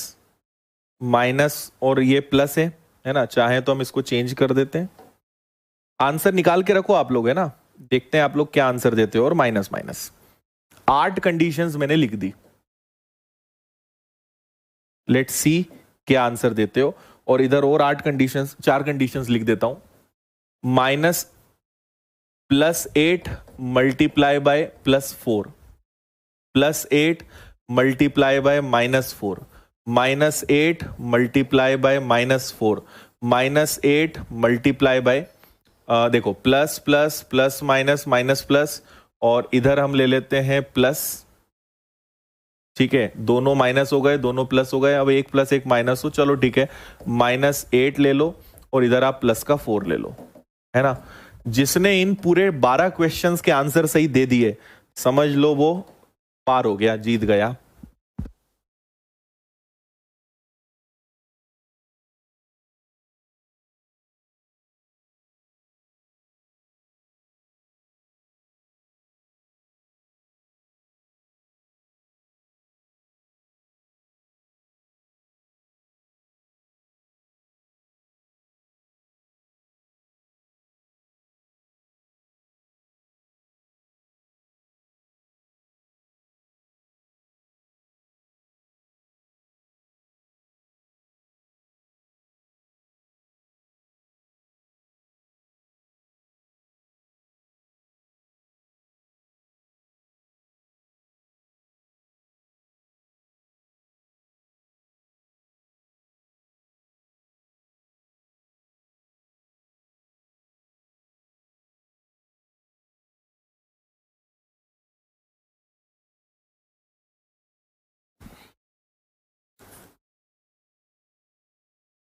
minus, और ये प्लस है ना, चाहे तो हम इसको चेंज कर देते हैं। आंसर निकाल के रखो आप लोग, है ना, देखते हैं आप लोग क्या आंसर देते हो। और माइनस माइनस 8 कंडीशंस मैंने लिख दी, लेट्स सी क्या आंसर देते हो। और इधर और 8 कंडीशंस, 4 कंडीशंस लिख देता हूं। Minus +8 multiply by +4, +8 multiply by -4, -8 multiply by -4, -8 multiply by, देखो, plus plus plus minus minus plus, और इधर हम ले लेते हैं प्लस। ठीक है, दोनों माइनस हो गए, दोनों प्लस हो गए, अब एक प्लस एक माइनस हो, चलो ठीक है, -8 ले लो, और इधर आप प्लस का 4 ले लो, है ना। जिसने इन पूरे 12 क्वेश्चंस के आंसर सही दे दिए, समझ लो वो पार हो गया, जीत गया।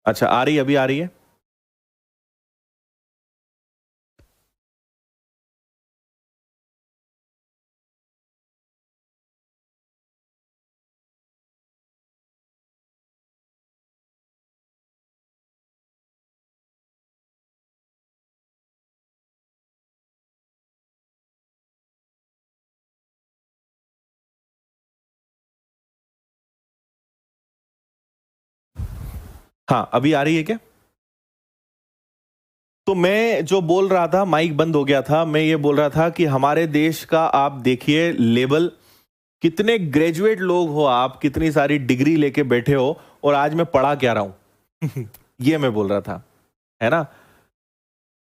अच्छा, आ रही, अभी आ रही है। हाँ अभी आ रही है क्या? तो मैं जो बोल रहा था, माइक बंद हो गया था, मैं ये बोल रहा था कि हमारे देश का आप देखिए लेवल, कितने ग्रेजुएट लोग हो आप, कितनी सारी डिग्री लेके बैठे हो, और आज मैं पढ़ा क्या रहा हूं ये मैं बोल रहा था, है ना?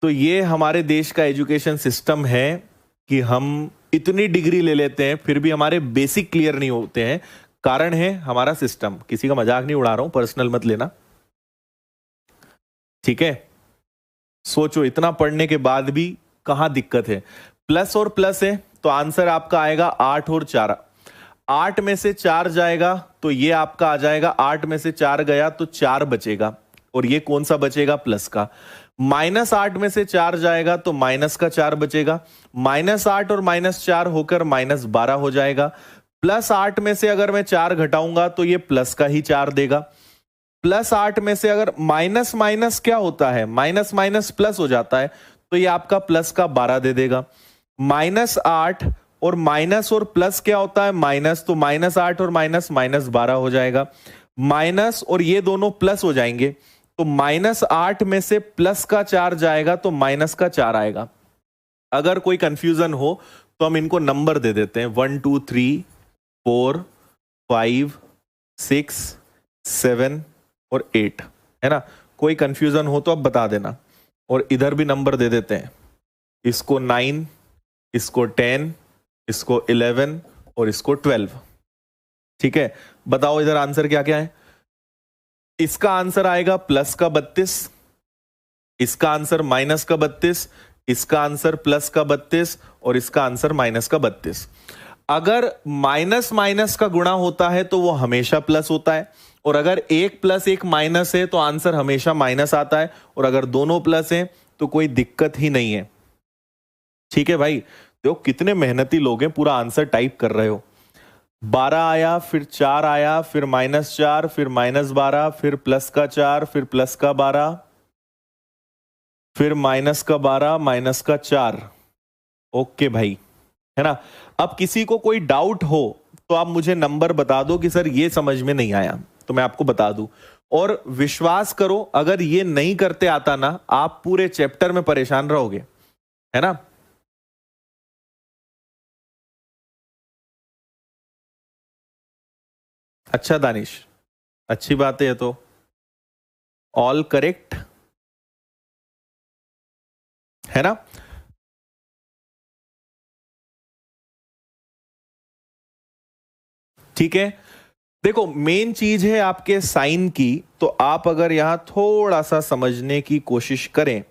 तो ये हमारे देश का एजुकेशन सिस्टम है कि हम इतनी डिग्री ले लेते हैं फिर भी हमारे बेसिक क्लियर नहीं होते हैं। कारण है हमारा सिस्टम। किसी का मजाक नहीं उड़ा रहा हूं, पर्सनल मत लेना, ठीक है? सोचो इतना पढ़ने के बाद भी कहां दिक्कत है। प्लस और प्लस है तो आंसर आपका आएगा 8 और 4। 8 में से 4 जाएगा तो ये आपका आ जाएगा, 8 में से 4 गया तो 4 बचेगा, और ये कौन सा बचेगा? प्लस का। -8 में से 4 जाएगा तो माइनस का 4 बचेगा। -8 और -4 होकर -12 हो जाएगा। +8 में से अगर मैं 4 घटाऊंगा तो ये प्लस का ही 4 देगा। +8 में से अगर माइनस माइनस क्या होता है, माइनस माइनस प्लस हो जाता है, तो ये आपका प्लस का 12 दे देगा। -8 और माइनस और प्लस क्या होता है? माइनस, तो -8 और माइनस -12 हो जाएगा। माइनस और ये दोनों प्लस हो जाएंगे, तो -8 में से प्लस का 4 जाएगा तो माइनस का 4 आएगा। अगर कोई कंफ्यूजन हो तो हम इनको नंबर दे देते हैं, 1 2 3 4 5 6 7 और 8, है ना? कोई कंफ्यूजन हो तो आप बता देना। और इधर भी नंबर दे देते हैं, इसको 9, इसको 10, इसको 11 और इसको 12। ठीक है, बताओ इधर आंसर क्या क्या है? इसका आंसर आएगा प्लस का 32, इसका आंसर माइनस का 32, इसका आंसर प्लस का 32 और इसका आंसर माइनस का 32। अगर माइनस माइनस का गुणा होता है तो वो हमेशा प्लस होता है, और अगर 1 + 1 माइनस है तो आंसर हमेशा माइनस आता है, और अगर दोनों प्लस हैं तो कोई दिक्कत ही नहीं है। ठीक है भाई, देखो कितने मेहनती लोग हैं, पूरा आंसर टाइप कर रहे हो। 12 आया, फिर 4 आया, फिर -4, फिर -12, फिर प्लस का 4, फिर प्लस का 12, फिर माइनस का 12, माइनस का 4। ओके भाई, है ना? अब किसी को कोई डाउट हो तो आप मुझे नंबर बता दो कि सर ये समझ में नहीं आया, तो मैं आपको बता दूं। और विश्वास करो, अगर ये नहीं करते आता ना, आप पूरे चैप्टर में परेशान रहोगे, है ना? अच्छा दानिश, अच्छी बात है ये तो। ऑल करेक्ट, है ना? ठीक है, देखो मेन चीज है आपके साइन की, तो आप अगर यहां थोड़ा सा समझने की कोशिश करें।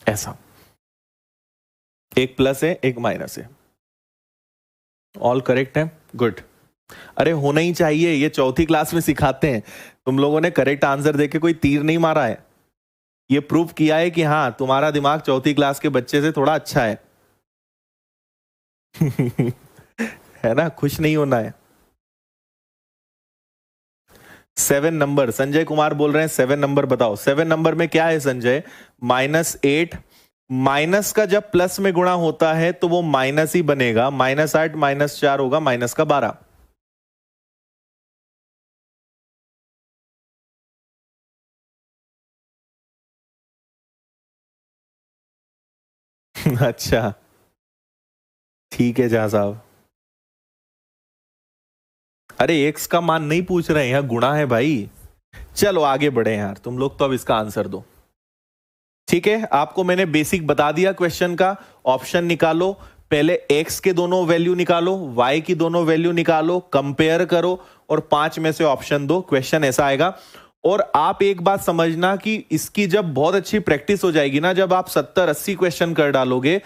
ऐसा, एक प्लस है एक माइनस है, ऑल करेक्ट है, गुड। अरे होना ही चाहिए, ये चौथी क्लास में सिखाते हैं। तुम लोगों ने करेक्ट आंसर देके कोई तीर नहीं मारा है, ये प्रूफ किया है कि हाँ तुम्हारा दिमाग चौथी क्लास के बच्चे से थोड़ा अच्छा है है ना? खुश नहीं होना है। 7 नंबर, संजय कुमार बोल रहे हैं 7 नंबर बताओ। 7 नंबर में क्या है संजय? -8। माइनस का जब प्लस में गुणा होता है तो वो माइनस ही बनेगा। -8 -4 होगा माइनस का 12। अच्छा, ठीक है जहा साहब। अरे एक्स का मान नहीं पूछ रहे हैं, यहाँ गुणा है भाई। चलो आगे बढ़े यार, तुम लोग तो अब इसका आंसर दो। ठीक है, आपको मैंने बेसिक बता दिया क्वेश्चन का। ऑप्शन निकालो, पहले एक्स के दोनों वैल्यू निकालो, वाई की दोनों वैल्यू निकालो, कंपेयर करो, और 5 में से ऑप्शन दो। क्वेश्चन ऐसा आएगा। और आप एक बात समझना कि इसकी जब बहुत अच्छी प्रैक्टिस हो जाएगी ना, जब आप 70-80 क्वेश्चन कर डालोगे,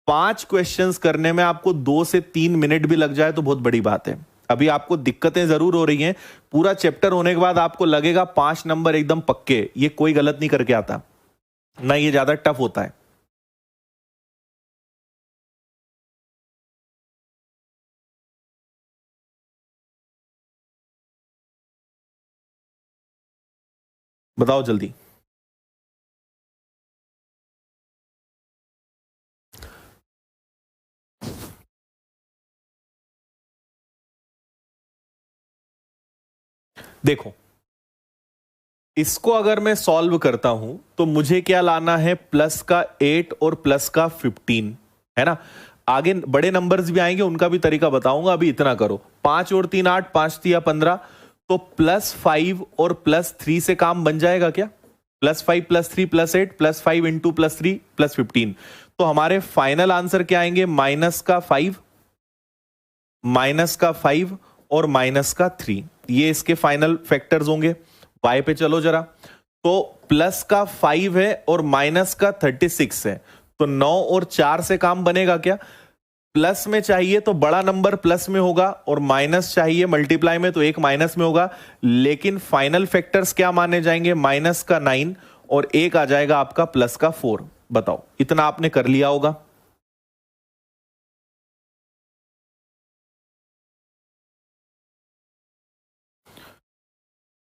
5 क्वेश्चंस करने में आपको 2 से 3 मिनट भी लग जाए तो बहुत बड़ी बात है। अभी आपको दिक्कतें जरूर हो रही हैं, पूरा चैप्टर होने के बाद आपको लगेगा 5 नंबर एकदम पक्के। ये कोई गलत नहीं करके आता ना, ये ज्यादा टफ होता है। बताओ जल्दी। देखो, इसको अगर मैं सॉल्व करता हूं तो मुझे क्या लाना है, प्लस का 8 और प्लस का 15, है ना। आगे बड़े नंबर्स भी आएंगे, उनका भी तरीका बताऊंगा, अभी इतना करो। 5 और 3 8, 5 3 15, तो +5 और +3 से काम बन जाएगा क्या? +5 +3 +8 +5 इंटू +3 +15, तो हमारे फाइनल आंसर क्या आएंगे, -5 और -3, ये इसके फाइनल फैक्टर्स होंगे। y पे चलो जरा, तो +5 है और -36 है, तो 9 और 4 से काम बनेगा क्या? प्लस में चाहिए तो बड़ा नंबर प्लस में होगा, और माइनस चाहिए मल्टीप्लाई में तो एक माइनस में होगा, लेकिन फाइनल फैक्टर्स क्या माने जाएंगे, -9 और एक आ जाएगा आपका +4। बताओ, इतना आपने कर लिया होगा।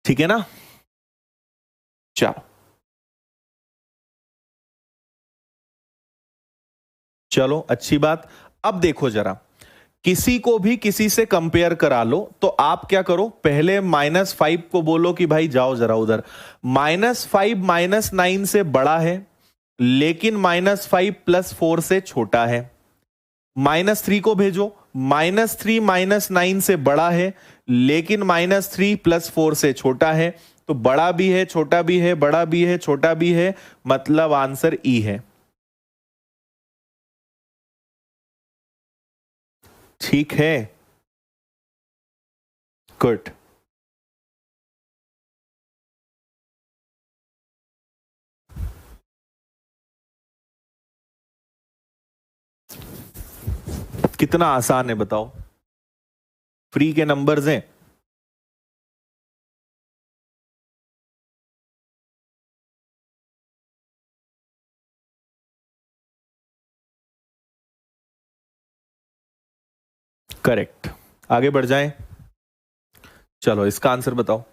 ठीक है ना? चलो चलो, अच्छी बात। अब देखो जरा, किसी को भी किसी से कंपेयर करा लो, तो आप क्या करो, पहले -5 को बोलो कि भाई जाओ जरा उधर। -5 -9 से बड़ा है, लेकिन -5 +4 से छोटा है। -3 को भेजो, -3 -9 से बड़ा है, लेकिन -3 +4 से छोटा है। तो बड़ा भी है, छोटा भी है, बड़ा भी है, छोटा भी है, मतलब आंसर ई है। ठीक है, गुड। कितना आसान है बताओ, फ्री के नंबर्स हैं। करेक्ट, आगे बढ़ जाएं। चलो इसका आंसर बताओ।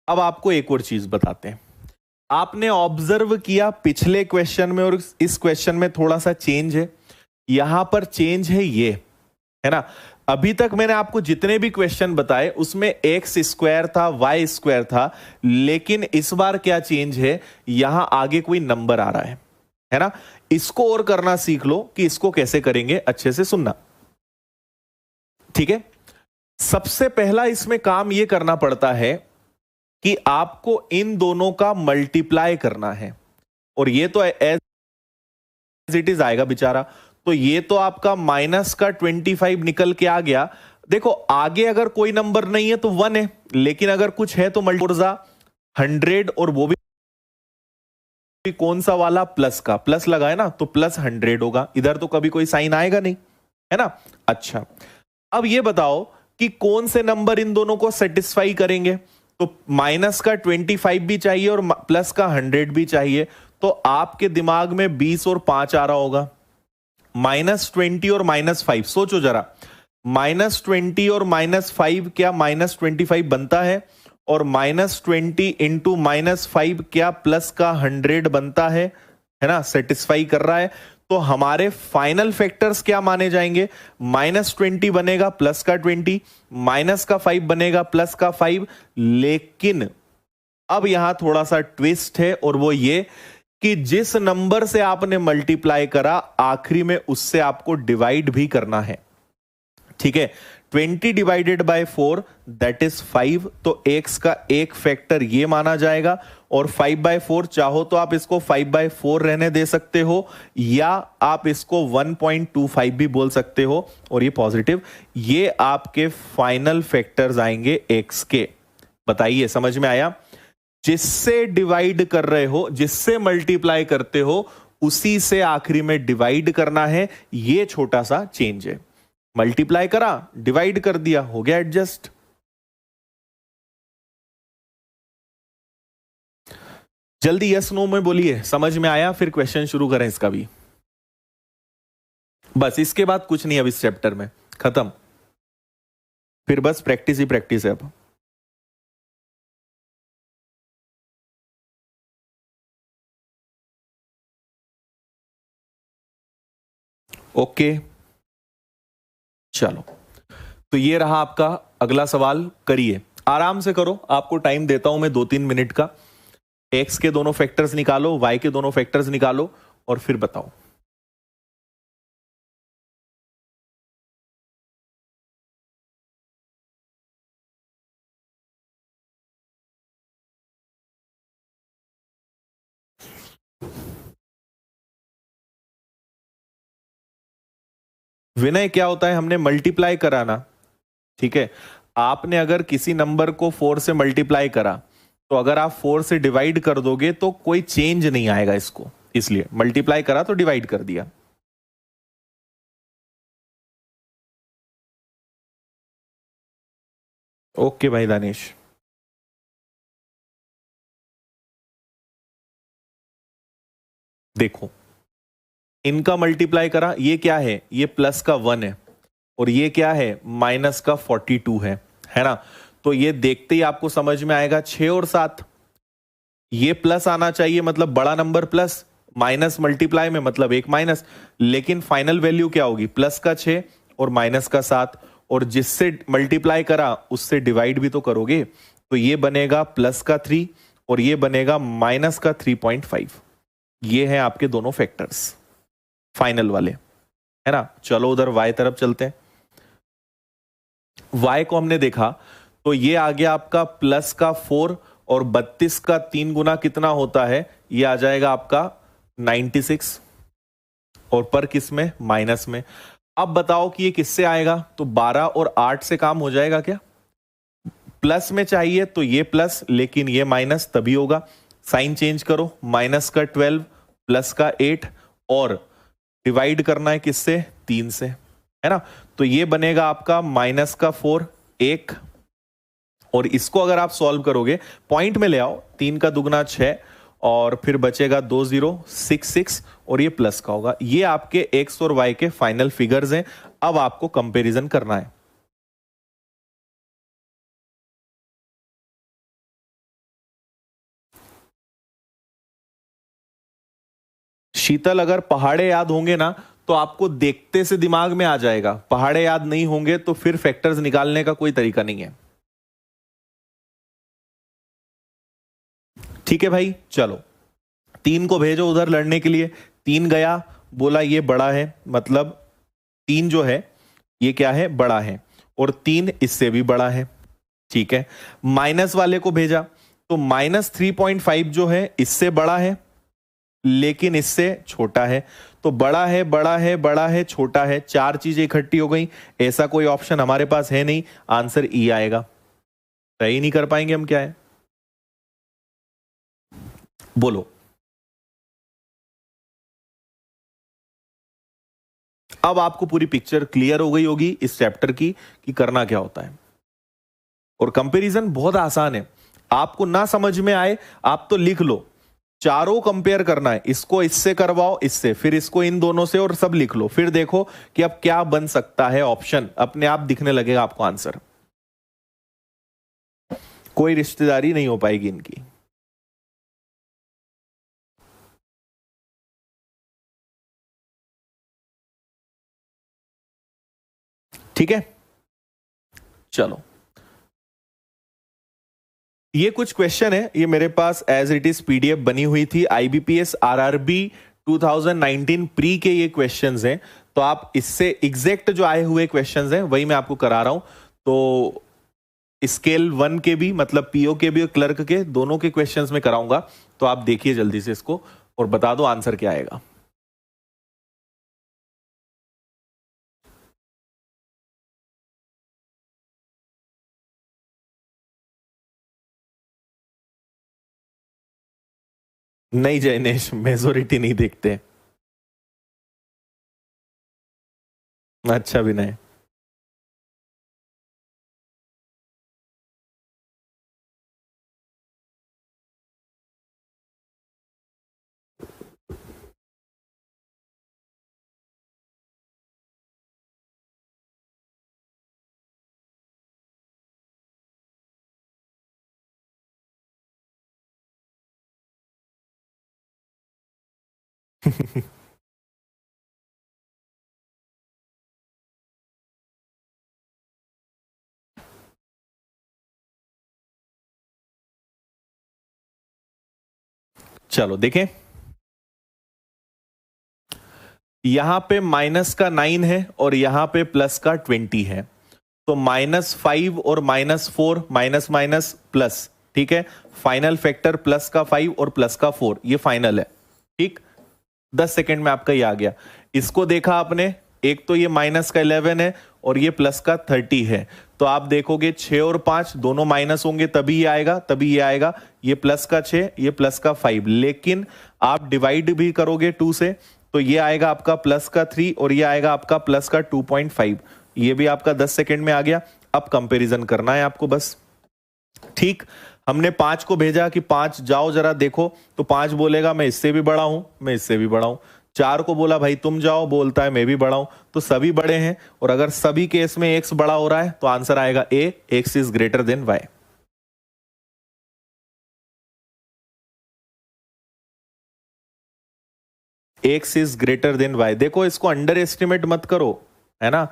अब आपको एक और चीज बताते हैं। आपने ऑब्जर्व किया पिछले क्वेश्चन में और इस क्वेश्चन में थोड़ा सा चेंज है। यहां पर चेंज है ये, है ना। अभी तक मैंने आपको जितने भी क्वेश्चन बताए उसमें x² था, y² था, लेकिन इस बार क्या चेंज है, यहां आगे कोई नंबर आ रहा है ना। इसको और करना सीख लो कि इसको कैसे करेंगे, अच्छे से सुनना, ठीक है। सबसे पहला इसमें काम यह करना पड़ता है कि आपको इन दोनों का मल्टीप्लाई करना है, और ये तो एज इट इज आएगा बेचारा। तो ये तो आपका -25 निकल के आ गया। देखो आगे अगर कोई नंबर नहीं है तो 1 है, लेकिन अगर कुछ है तो मल्टीजा 100, और वो भी कौन सा वाला, प्लस का, प्लस लगा है ना, तो +100 होगा। इधर तो कभी कोई साइन आएगा नहीं, है ना। अच्छा, अब ये बताओ कि कौन से नंबर इन दोनों को सेटिस्फाई करेंगे। तो -25 भी चाहिए और +100 भी चाहिए। तो आपके दिमाग में 20 और 5 आ रहा होगा। -20 और -5, सोचो जरा, -20 और -5 क्या -25 बनता है, और -20 इंटू -5 क्या प्लस का 100 बनता है ना, सेटिस्फाई कर रहा है। तो हमारे फाइनल फैक्टर्स क्या माने जाएंगे, -20 बनेगा प्लस का 20, -5 बनेगा प्लस का 5। लेकिन अब यहां थोड़ा सा ट्विस्ट है, और वो ये कि जिस नंबर से आपने मल्टीप्लाई करा आखिरी में उससे आपको डिवाइड भी करना है, ठीक है। 20 डिवाइडेड बाय 4 दैट इज 5, तो x का एक फैक्टर ये माना जाएगा। और 5/4 चाहो तो आप इसको 5/4 रहने दे सकते हो, या आप इसको 1.25 भी बोल सकते हो, और ये पॉजिटिव। ये आपके फाइनल फैक्टर्स आएंगे x के। बताइए, समझ में आया? जिससे डिवाइड कर रहे हो, जिससे मल्टीप्लाई करते हो, उसी से आखिरी में डिवाइड करना है। ये छोटा सा चेंज है। मल्टीप्लाई करा, डिवाइड कर दिया, हो गया एडजस्ट। जल्दी यस नो में बोलिए, समझ में आया? फिर क्वेश्चन शुरू करें इसका भी। बस इसके बाद कुछ नहीं, अब इस चैप्टर में खत्म। फिर बस प्रैक्टिस ही प्रैक्टिस है अब। ओके, चलो, तो ये रहा आपका अगला सवाल, करिए, आराम से करो, आपको टाइम देता हूं मैं 2-3 मिनट का। एक्स के दोनों फैक्टर्स निकालो, वाई के दोनों फैक्टर्स निकालो और फिर बताओ। विनय, क्या होता है, हमने मल्टीप्लाई कराना, ठीक है। आपने अगर किसी नंबर को 4 से मल्टीप्लाई करा, तो अगर आप 4 से डिवाइड कर दोगे तो कोई चेंज नहीं आएगा इसको, इसलिए मल्टीप्लाई करा तो डिवाइड कर दिया। ओके भाई दानिश। देखो, इनका मल्टीप्लाई करा, ये क्या है, ये प्लस का 1 है और ये क्या है, माइनस का 42 है ना। तो ये देखते ही आपको समझ में आएगा 6 और 7, ये प्लस आना चाहिए, मतलब बड़ा नंबर प्लस, माइनस मल्टीप्लाई में मतलब एक माइनस, लेकिन फाइनल वैल्यू क्या होगी, प्लस का 6 और माइनस का 7, और जिससे मल्टीप्लाई करा उससे डिवाइड भी तो करोगे, तो ये बनेगा प्लस का 3 और ये बनेगा माइनस का 3.5। ये है आपके दोनों फैक्टर्स फाइनल वाले, है ना। चलो उधर वाई तरफ चलते हैं। वाई को हमने देखा, तो ये आ गया आपका प्लस का 4 और 32 का 3 गुना कितना होता है, ये आ जाएगा आपका 96, और पर किस में, माइनस में। अब बताओ कि ये किससे आएगा, तो 12 और 8 से काम हो जाएगा क्या, प्लस में चाहिए तो ये प्लस, लेकिन ये माइनस तभी होगा, साइन चेंज करो, माइनस का 12 प्लस का 8, और डिवाइड करना है किससे, 3 से, है ना। तो ये बनेगा आपका माइनस का 4 1, और इसको अगर आप सॉल्व करोगे, पॉइंट में ले आओ, 3 का दुगना 6, और फिर बचेगा 2066, और ये प्लस का होगा। ये आपके एक्स और वाई के फाइनल फिगर्स हैं। अब आपको कंपैरिजन करना है। शीतल, अगर पहाड़े याद होंगे ना, तो आपको देखते से दिमाग में आ जाएगा, पहाड़े याद नहीं होंगे तो फिर फैक्टर्स निकालने का कोई तरीका नहीं है। ठीक है भाई, चलो, 3 को भेजो उधर लड़ने के लिए। 3 गया, बोला ये बड़ा है, मतलब 3 जो है ये क्या है, बड़ा है, और 3 इससे भी बड़ा है, ठीक है। माइनस वाले को भेजा, तो माइनस 3.5 जो है इससे बड़ा है, लेकिन इससे छोटा है। तो बड़ा है, बड़ा है, बड़ा है, छोटा है, चार चीजें इकट्ठी हो गई। ऐसा कोई ऑप्शन हमारे पास है नहीं, आंसर ई आएगा। सही नहीं कर पाएंगे हम, क्या है, बोलो। अब आपको पूरी पिक्चर क्लियर हो गई होगी इस चैप्टर की कि करना क्या होता है। और कंपैरिजन बहुत आसान है, आपको ना समझ में आए आप तो लिख लो, चारों कंपेयर करना है, इसको इससे करवाओ, इससे, फिर इसको इन दोनों से, और सब लिख लो, फिर देखो कि अब क्या बन सकता है ऑप्शन, अपने आप दिखने लगेगा आपको आंसर। कोई रिश्तेदारी नहीं हो पाएगी इनकी। ठीक है, चलो, ये कुछ क्वेश्चन है, ये मेरे पास एज इट इज पीडीएफ बनी हुई थी, आईबीपीएस आरआरबी 2019 प्री के ये क्वेश्चंस हैं। तो आप इससे एग्जैक्ट जो आए हुए क्वेश्चंस हैं वही मैं आपको करा रहा हूं। तो स्केल 1 के भी, मतलब पीओ के भी और क्लर्क के दोनों के क्वेश्चंस में कराऊंगा। तो आप देखिए जल्दी से इसको और बता दो आंसर क्या आएगा। नहीं जयनेश, मेजोरिटी नहीं देखते। अच्छा विनय। चलो देखें, यहां पे माइनस का 9 है और यहां पे प्लस का 20 है, तो -5 और -4, माइनस माइनस प्लस, ठीक है। फाइनल फैक्टर प्लस का 5 और प्लस का 4, ये फाइनल है, ठीक। 10 सेकेंड में आपका ये आ गया। इसको देखा आपने, एक तो ये माइनस का 11 है और ये प्लस का 30 है, तो आप देखोगे 6 और 5 दोनों माइनस होंगे तभी ये आएगा, तभी ये आएगा। ये प्लस का 6, ये प्लस का 5, लेकिन आप डिवाइड भी करोगे 2 से तो ये आएगा आपका प्लस का 3 और ये आएगा आपका प्लस का 2.5। ये भी आपका 10 सेकेंड में आ गया। अब कंपैरिजन करना है आपको बस, ठीक। हमने 5 को भेजा कि 5 जाओ जरा देखो, तो 5 बोलेगा मैं इससे भी बड़ा हूं, मैं इससे भी बड़ा हूं। 4 को बोला भाई तुम जाओ, बोलता है मैं भी बड़ा हूं। तो सभी बड़े हैं, और अगर सभी केस में एक्स बड़ा हो रहा है तो आंसर आएगा A, X is greater than Y. X is greater than Y. देखो इसको अंडर एस्टिमेट मत करो, है ना,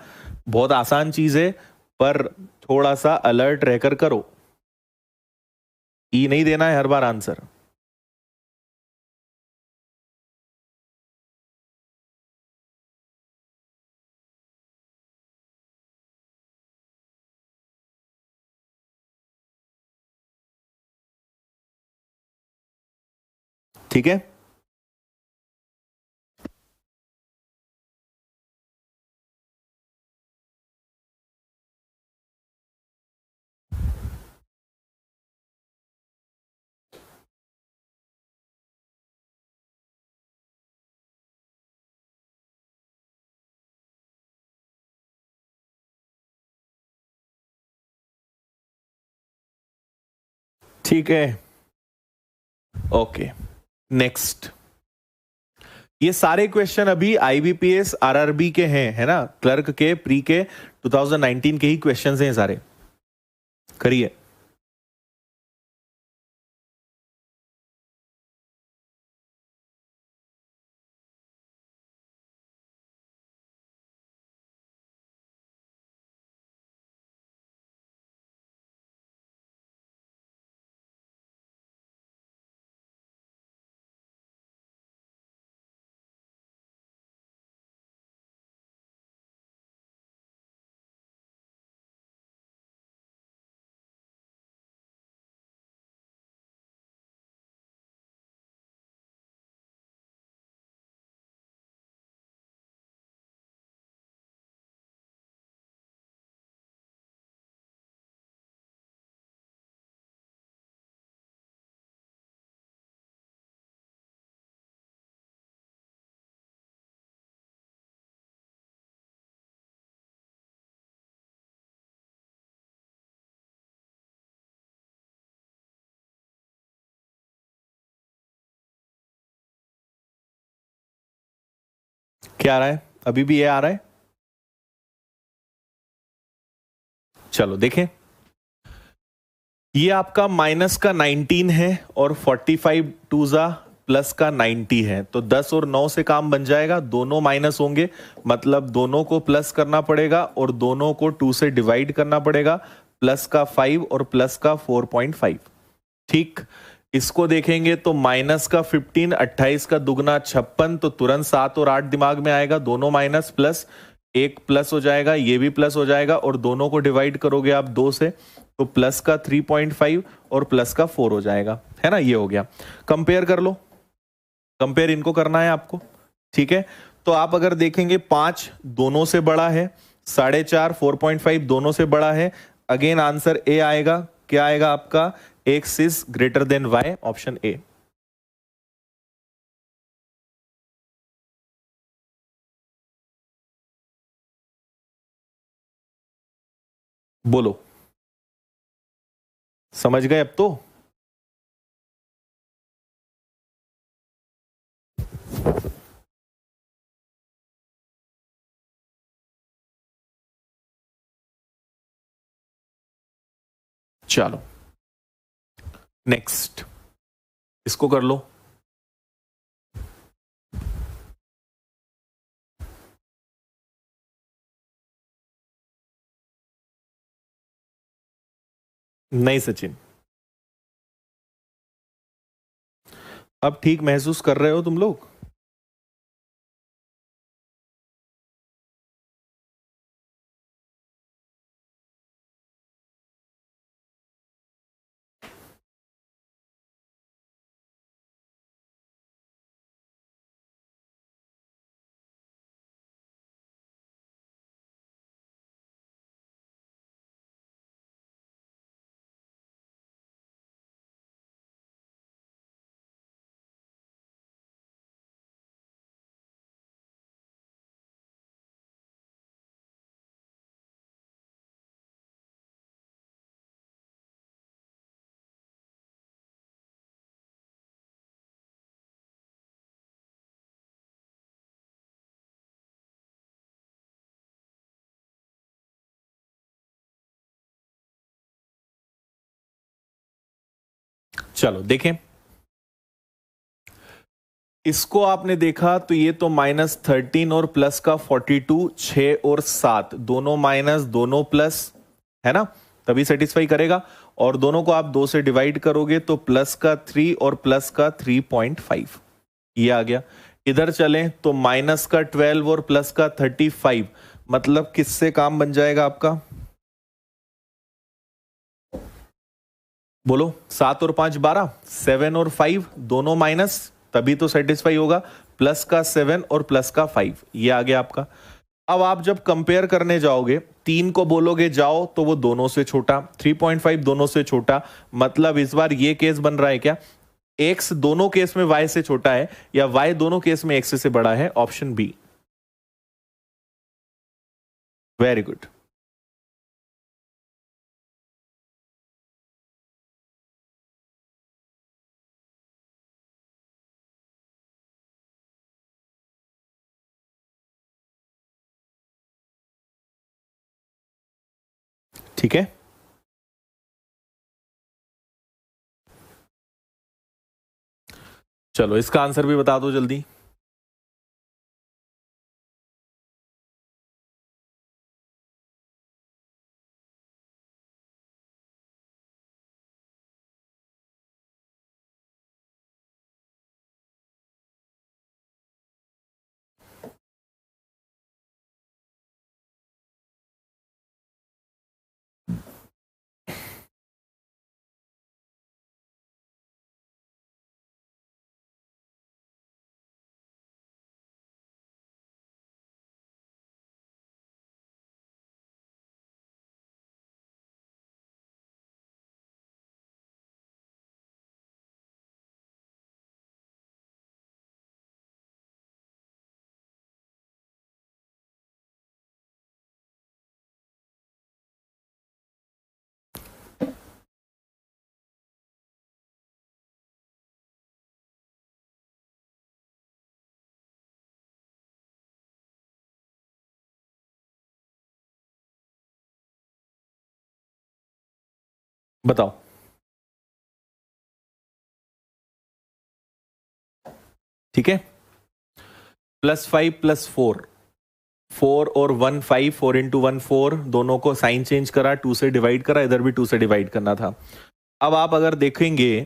बहुत आसान चीज है, पर थोड़ा सा अलर्ट रहकर करो। ई नहीं देना है हर बार आंसर। ठीक है, ठीक है, ओके। नेक्स्ट, ये सारे क्वेश्चन अभी आईबीपीएस आरआरबी के हैं, है ना, क्लर्क के प्री के 2019 के ही क्वेश्चंस हैं सारे। करिए। क्या आ रहा है, अभी भी ये आ रहा है। चलो देखें, ये आपका माइनस का 19 है और 45 टू जा प्लस का 90 है, तो 10 और 9 से काम बन जाएगा। दोनों माइनस होंगे, मतलब दोनों को प्लस करना पड़ेगा और दोनों को 2 से डिवाइड करना पड़ेगा। प्लस का 5 और प्लस का 4.5, ठीक। इसको देखेंगे तो माइनस का 15, 28 का दुगना 56, तो तुरंत 7 और 8 दिमाग में आएगा। दोनों माइनस, प्लस एक प्लस हो जाएगा, ये भी प्लस हो जाएगा, और दोनों को डिवाइड करोगे आप 2 से तो प्लस का 3.5 और प्लस का 4 हो जाएगा, है ना। ये हो गया। कंपेयर कर लो, कंपेयर इनको करना है आपको, ठीक है। तो आप अगर देखेंगे 5 दोनों से बड़ा है, 4.5 4.5 दोनों से बड़ा है। अगेन आंसर ए आएगा। क्या आएगा आपका, x is greater than y, option A. बोलो, समझ गए अब तो। चलो नेक्स्ट, इसको कर लो। नहीं सचिन, अब ठीक महसूस कर रहे हो तुम लोग? चलो देखें, इसको आपने देखा तो ये तो -13 और प्लस का 42, 6 और 7 दोनों माइनस दोनों प्लस, है ना, तभी सेटिस्फाई करेगा। और दोनों को आप 2 से डिवाइड करोगे तो प्लस का 3 और प्लस का 3.5 ये आ गया। इधर चलें तो माइनस का 12 और प्लस का 35, मतलब किससे काम बन जाएगा आपका? बोलो, 7 और 5 12, 7 और 5 दोनों माइनस, तभी तो सेटिस्फाई होगा। प्लस का 7 और प्लस का 5 ये आ गया आपका। अब आप जब कंपेयर करने जाओगे, 3 को बोलोगे जाओ तो वो दोनों से छोटा, 3.5 दोनों से छोटा, मतलब इस बार ये केस बन रहा है क्या, एक्स दोनों केस में वाई से छोटा है या वाई दोनों केस में एक्स से बड़ा है? Option B. Very good. ठीक है, चलो इसका आंसर भी बता दो जल्दी। बताओ। ठीक है, +5 +4, 4 और 1 5, 4 इंटू 1 4, दोनों को साइन चेंज करा, 2 से डिवाइड करा, इधर भी 2 से डिवाइड करना था। अब आप अगर देखेंगे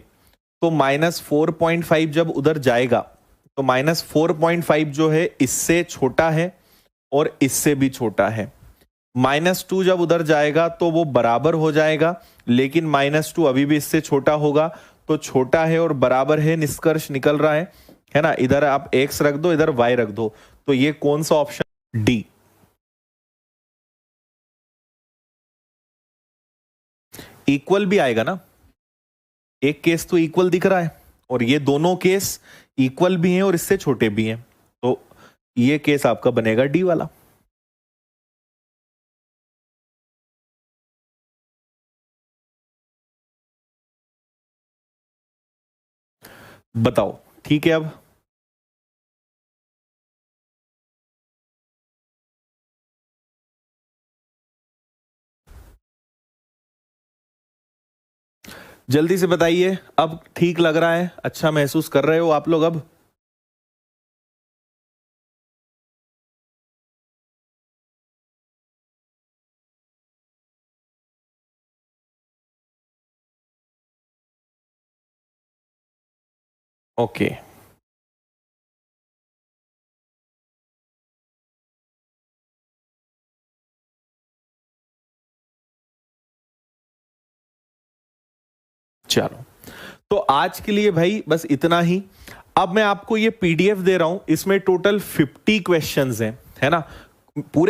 तो -4.5 जब उधर जाएगा तो -4.5 जो है इससे छोटा है और इससे भी छोटा है। -2 जब उधर जाएगा तो वो बराबर हो जाएगा, लेकिन -2 अभी भी इससे छोटा होगा, तो छोटा है और बराबर है, निष्कर्ष निकल रहा है ना। इधर आप x रख दो, इधर y रख दो, तो ये कौन सा ऑप्शन? डी। इक्वल भी आएगा ना, एक केस तो इक्वल दिख रहा है और ये दोनों केस इक्वल भी हैं और इससे छोटे भी हैं, तो ये केस आपका बनेगा डी वाला। बताओ, ठीक है। अब जल्दी से बताइए, अब ठीक लग रहा है, अच्छा महसूस कर रहे हो आप लोग अब? ओके, चलो तो आज के लिए भाई बस इतना ही। अब मैं आपको ये पीडीएफ दे रहा हूं, इसमें टोटल 50 क्वेश्चंस हैं, है ना? पूरे